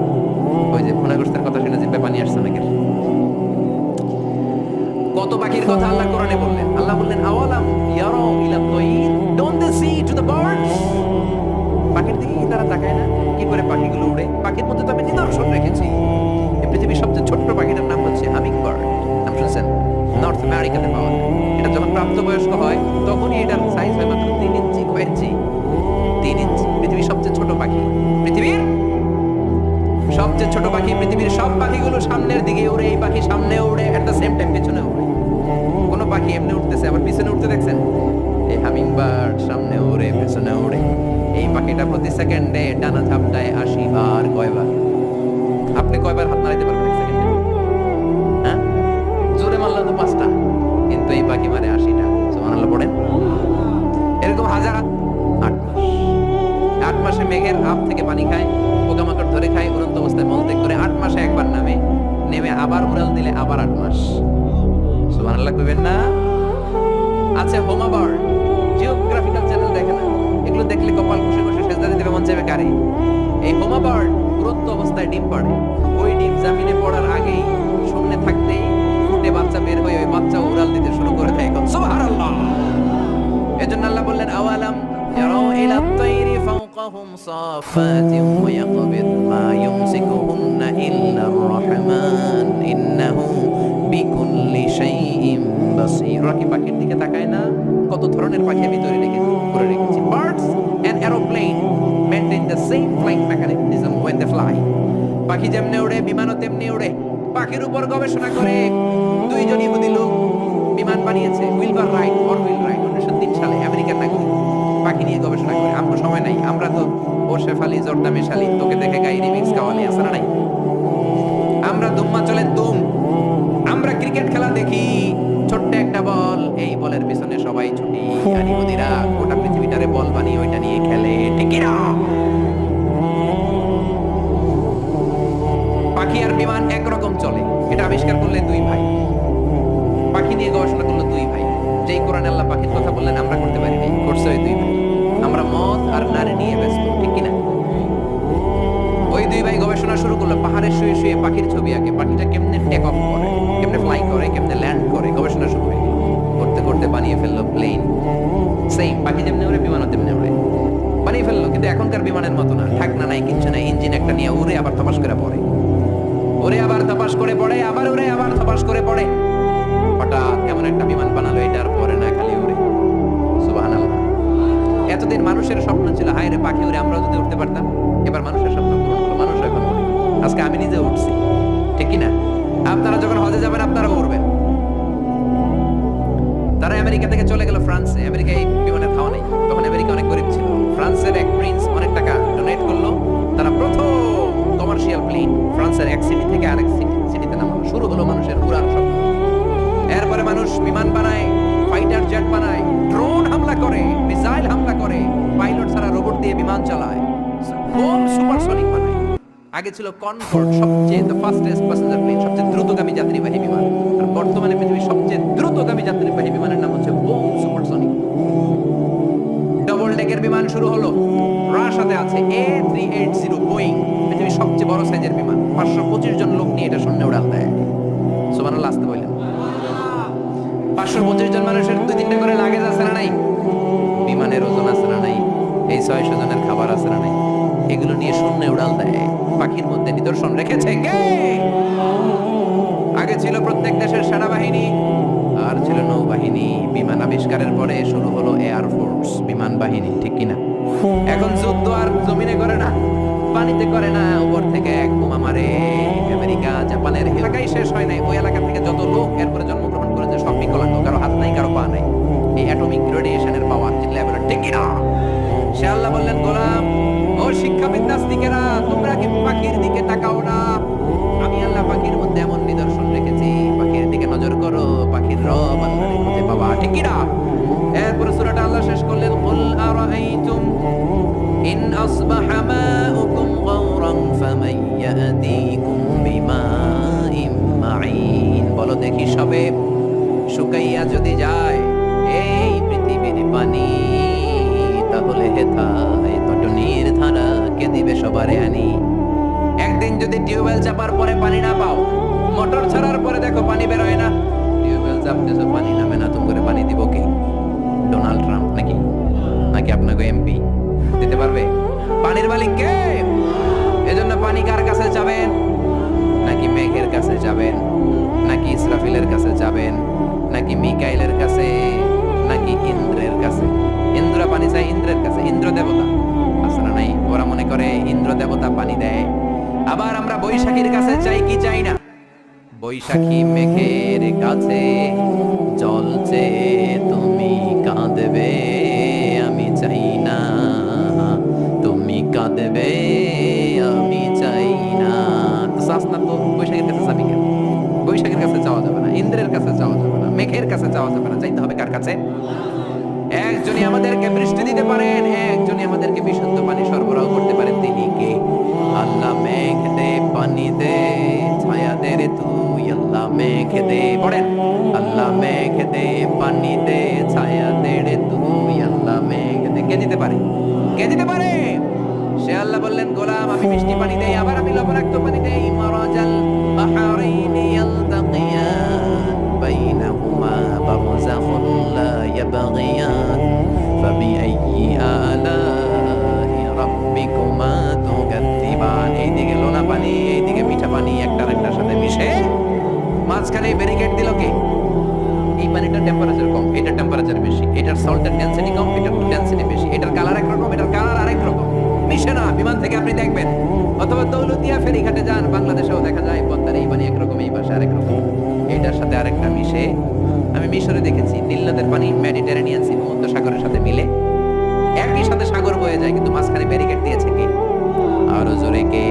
ওই যে ভুনা গোশতের কথা শুনে জিভে পানি আসছে নাকি? কত পাখির কথা আল্লাহ কোরআনে বললেন। আল্লাহ বললেন আওয়ালাম ইয়ারাউ ইলাত তায়র, don't they see to the birds. পাখির দিকে কি তারা তাকায় না? কি করে পাখিগুলো উড়ে? পাখির মধ্যে তো আমি নিদর্শন রেখেছি। এই পৃথিবীর সবচেয়ে ছোট্ট পাখিটার নাম হচ্ছে হামিং বার্ড। নাম শুনছেন? নর্থ আমেরিকাতে পাওয়া যায়। এটা যখন প্রাপ্তবয়স্ক হয় তখনই এটার সাইজ হয় মাত্র 3 ইঞ্চি, কয় ইঞ্চি? 3 ইঞ্চি। পৃথিবীর সবচেয়ে ছোট পাখি, পৃথিবীর সবচেয়ে ছোট পাখি। পৃথিবীর সব পাখিগুলো সামনের দিকে উড়ে, এই পাখি সামনে উড়ে, এট দ্য সেম টাইম পেছনে উড়ে। কোন পাখি এমনি উঠতেছে আবার পিছনে উঠতে দেখছেন? এই হামিং বার্ড সামনে উড়ে, পেছনে উড়ে। এই পাখিটা প্রতি সেকেন্ডে ডানা ঝাপটায় 80 বার। কয়বার? আপনি কয়বার হাত নাড়াইতে পারবেন এক সেকেন্ডে? হ্যাঁ, জোরে মারলে তো 5টা, কিন্তু এই পাখি মারে 80টা। সুবহানাল্লাহ পড়েন। এরকম হাজার 8 মাস। 8 মাসে মেঘের আপ থেকে পানি খায়, পোকামাকড় ধরে খায়, উড়ন্ত অবস্থায় মলত্যাগ করে 8 মাসে একবার নামে, নেমে আবার উড়াল দিলে আবার 8 মাস। সুবহানাল্লাহ কইবেন না? আছে হোমা বার্ড, জিওগ্রাফিক্যাল চ্যানেল দেখে না? এগুলো দেখলে কপাল ঘষে ঘষে সেজদা দিতে মন চাইবে কারে? এই হোমা বার্ড উড়ন্ত অবস্থায় ডিম পাড়ে। ওই ডিম জামিনে পড়ার আগেই শূন্যে থাকতেই ফুটে বাচ্চা বের হয়ে ওই বাচ্চা উড়াল দিতে শুরু করে দেয়। সুবহানাল্লাহ। এজন্য আল্লাহ বললেন আওয়ালাম ইয়ারাউ ইলাত তায়রি ফাওকাহুম সাফাতিন ওয়া ইয়াকবিদ মা ইউমসিকুহুন্না ইল্লার রাহমান ইন্নাহু বিকুল্লি শাইইন বাসীর। রাকি পাখির দিকে তাকায় না? কত ধরনের পাখি আমি তৈরি করে রেখেছি। Birds and aeroplane maintain the same flying mechanism when they fly। পাখি যেমনি উড়ে বিমানও তেমনি উড়ে। পাখির উপর গবেষণা করে দুইজন ইহুদি লোক বিমান বানিয়েছে, উইলবার রাইট, 1903 সালে, আমেরিকার নাগরিক। পাখি নিয়ে গবেষণা করে। আমার সময় নাই, আমরা তো ওরশেফালি, জর্দা মেশালি, তোকে দেখে গাই রিমিক্স কাওয়ালি আছে না নাই? আমরা দুম্মা চলে দুম। আমরা ক্রিকেট খেলা দেখি, ছোট্ট একটা বল, এই বলের পিছনে সবাই ছুটি, আর ইহুদিরা গোটা পৃথিবীটারে বল বানিয়ে ওইটা নিয়ে খেলে, ঠিক কি না? পাখি আর বিমান একরকম চলে, এটা আবিষ্কার করলে দুই ভাই। পাখি নিয়ে গবেষণা করলো দুই ভাই। যেই কোরআনে আল্লাহ পাখির কথা বললেন আমরা করতে পারি নাই, করছে ওই দুই ভাই। আমরা মদ আর নারী নিয়ে ব্যস্ত, ঠিক কিনা? ওই দুই ভাই গবেষণা শুরু করলো, পাহাড়ে শুয়ে শুয়ে পাখির ছবি আঁকে, পাখিটা কেমনে টেক অফ করে, কেমনে ফ্লাই করে, কেমনে ল্যান্ড করে, গবেষণা শুরু হয়ে গেল। করতে করতে বানিয়ে ফেললো প্লেন। সেম পাখি যেমনি ওড়ে, বিমানও তেমনি ওড়ে, বানিয়ে ফেললো। কিন্তু এখনকার বিমানের মতো না, ঢাকনা নাই, কিচ্ছু নাই, ইঞ্জিন একটা নিয়ে উড়ে আবার থপাস করে পড়ে, ওরে আবার থপাস করে পড়ে, আবার উড়ে আবার থপাস করে পড়ে। হঠাৎ এমন একটা বিমান বানালো, এটা আর পরে না, খালি উড়ে। সুবহানাল্লাহ। এতদিন মানুষের স্বপ্ন ছিল, হায় রে পাখি উড়ে, আমরাও যদি উঠতে পারতাম। এবার মানুষের স্বপ্ন পূরণ হলো, মানুষ এখন উড়ে। আজকে আমি নিজে উঠছি, ঠিক কি না? আপনারা যখন হজে যাবেন আপনারাও উড়বেন। তারা আমেরিকা থেকে চলে গেল ফ্রান্সে। আমেরিকায় বিমানের খাওয়া নেই, তখন আমেরিকা অনেক গরিব ছিল। ফ্রান্সের এক প্রিন্স অনেক টাকা ডোনেট করলো, তারা প্রথম কমার্শিয়াল প্লেন ফ্রান্সের এক সিটি থেকে আরেক সিটিতে নামালো। শুরু হলো মানুষের উড়ার স্বপ্ন। এরপরে মানুষ বিমান বানায়, ফাইটার জেট বানায়, ড্রোন হামলা করে, মিসাইল হামলা করে, পাইলট ছাড়া রোবট দিয়ে বিমান চালায়, বোম সুপারসনিক বানায়। আগে ছিল কনকর্ড, সবচেয়ে দ্য ফাস্টেস্ট প্যাসেঞ্জার প্লেন, সবচেয়ে দ্রুতগামী যাত্রীবাহী বিমান। আর বর্তমানে পৃথিবীর সবচেয়ে দ্রুতগামী যাত্রীবাহী বিমানের নাম হচ্ছে বোম সুপারসনিক। ডবল ডেকের বিমান শুরু হলো, রাশিয়াতে আছে A380 বোয়িং, পৃথিবীর সবচেয়ে বড় সাইজের বিমান। 525 জন লোক নিয়ে এটা শূন্যে উড়াল দেয়। সুবহানাল্লাহ, আসতে বললেন। 525 জন মানুষের 2-3টা করে লাগেজ আছে না নাই? বিমানের ওজন আছে না নাই? এই 600 জনের খাবার আছে না নাই? এগুলো নিয়ে শূন্যে উড়াল দেয়। পাখির মধ্যে নিদর্শন রেখেছে কে? আগে ছিল প্রত্যেক দেশের সেনাবাহিনী, আর ছিল নৌবাহিনী। বিমান আবিষ্কারের পরে শুরু হলো এয়ার ফোর্স, বিমান বাহিনী, ঠিক কিনা? এখন যুদ্ধ আর জমিনে করে না, পানিতে করে না, উপর থেকে এক বোমা মারে। আমেরিকা জাপানের এলাকায় শেষ হয় নাই, ওই এলাকা থেকে যত লোক এরপরে জন্মগ্রহণ করেছে সব বিকলাঙ্গ, কারো হাত নাই, কারো পা নাই। এই অ্যাটমিক রেডিয়েশনের পাওয়ার চিল্লায় বলে, ঠিক কিনা? সে আল্লাহ বললেন, গোলাম ও শিক্ষাবিদ নাস্তিকেরা, তোমরা কি পাখির দিকে তাকাও না? আমি আল্লাহ পাখির মধ্যে এমন নিদর্শন রেখেছি, পাখির দিকে নজর করো, পাখির রব আল্লাহর খুঁজে পাবা, ঠিক কিনা? এরপর সূরাটা আল্লাহ শেষ করলেন, কুল আরাআইতুম ইন আসবাহা মাউকুম গাওরান ফামান ইয়াতিকুম বিমাইম মাঈন। বলো দেখি, সবে শুকাইয়া যদি যায় এই পৃথিবীর পানি, তাহলে হেথায় তটনির ধারা কে দিবে সবারে আনি। একদিন যদি টিউবওয়েল চাপার পরে পানি না পাও, মোটর ছাড়ার পরে দেখো পানি বের হয় না, টিউবওয়েল চাপতেছো পানি নামে না, তুমি করে পানি দিব কে? ডোনাল্ড ট্রাম্প নাকি? নাকি আপনাকে এমপি দিতে পারবে? পানির মালিক কে? এজন্য পানি কার কাছে যাবেন? নাকি মেঘের কাছে যাবেন, নাকি ইসরাফিলের কাছে যাবেন, নাকি মিকাইলের কাছে, নাকি ইন্দ্রের কাছে? ইন্দ্র পানি চাই ইন্দ্রের কাছে। ইন্দ্র দেবতা আছে না নাই? ওরা মনে করে ইন্দ্র দেবতা পানি দেয়। আবার আমরা বৈশাখীর কাছে চাই কি চাই না? বৈশাখী মেঘের কাছে জলছে তুমি কাঁদবে, আমি চাই না, তুমি কাঁদবে আমি চাই না। তো চাস না তো বৈশাখীর কাছে যাবি কেন? বৈশাখীর কাছে যাওয়া যাবে না, ইন্দ্রের কাছে যাওয়া যাবে না, মেঘের কাছে যাওয়া যাবে না, যাইতে হবে কার কাছে? একজনই আমাদেরকে বৃষ্টি দিতে পারেন, একজনই আমাদেরকে বিশুদ্ধ পানি সরবরাহ করতে পারেন, তিনি কে? আল্লাহ মেঘ দে পানি দে ছায়া দে রে তুই, আল্লাহ মেঘ দে, পড়েন, আল্লাহ মেঘ দে পানি দে ছায়া দে রে তুই, আল্লাহ মেঘ দে। কে দিতে পারে? কে দিতে পারে? সে আল্লাহ বললেন, গোলাম আমি মিষ্টি পানি দেই, আবার আমি লবণাক্ত পানি দেই। মারাজাল বাহরাইনি ইয়ালতাকিয়ান বাইনাহুমা বারযাখুন লা ইয়াবগিয়ান ফাবিআইয়ি আলাই রাব্বিকুমা তুকাযযিবান। এইদিকে লোনা পানি, এইদিকে মিঠা পানি, একটা আরেকটার সাথে মিশে মাঝখানে ব্যারিকেড দিল কে? এই পানিটার টেম্পারেচার কম, এটার টেম্পারেচার বেশি, এটার সল্টের ডেনসিটি কম, এটার ডেনসিটি বেশি, এটার কালার একরকম, এটার কালার আরেক রকম, মিশে না। বিমান থেকে আপনি দেখবেন, অথবা দৌলতিয়া ফেরিঘাটে যান, বাংলাদেশেও দেখা যায় পদ্মার এই পানি একরকম, এই পাশে আরেক রকম, এটার সাথে আরেকটা মিশে। আমি মিশরে দেখেছি নীল নদের পানি মেডিটেরানিয়ান সি, ভূমধ্য সাগরের সাথে মিলে একই সাথে সাগর বয়ে যায়, কিন্তু মাঝখানে ব্যারিকেড দিয়েছে কে? আরো জোরে কে?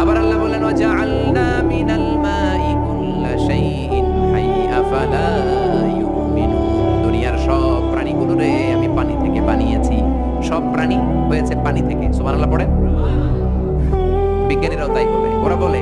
আবার আল্লাহ বলেন, ওয়াজআলনা মিনাল মাই কুল্লা শাইইন হাই আফালা ইউমিনুন। দুনিয়ার সব সুবহানাল্লাহ পড়েন। বিজ্ঞানীরাও তাই বলে, ওরা বলে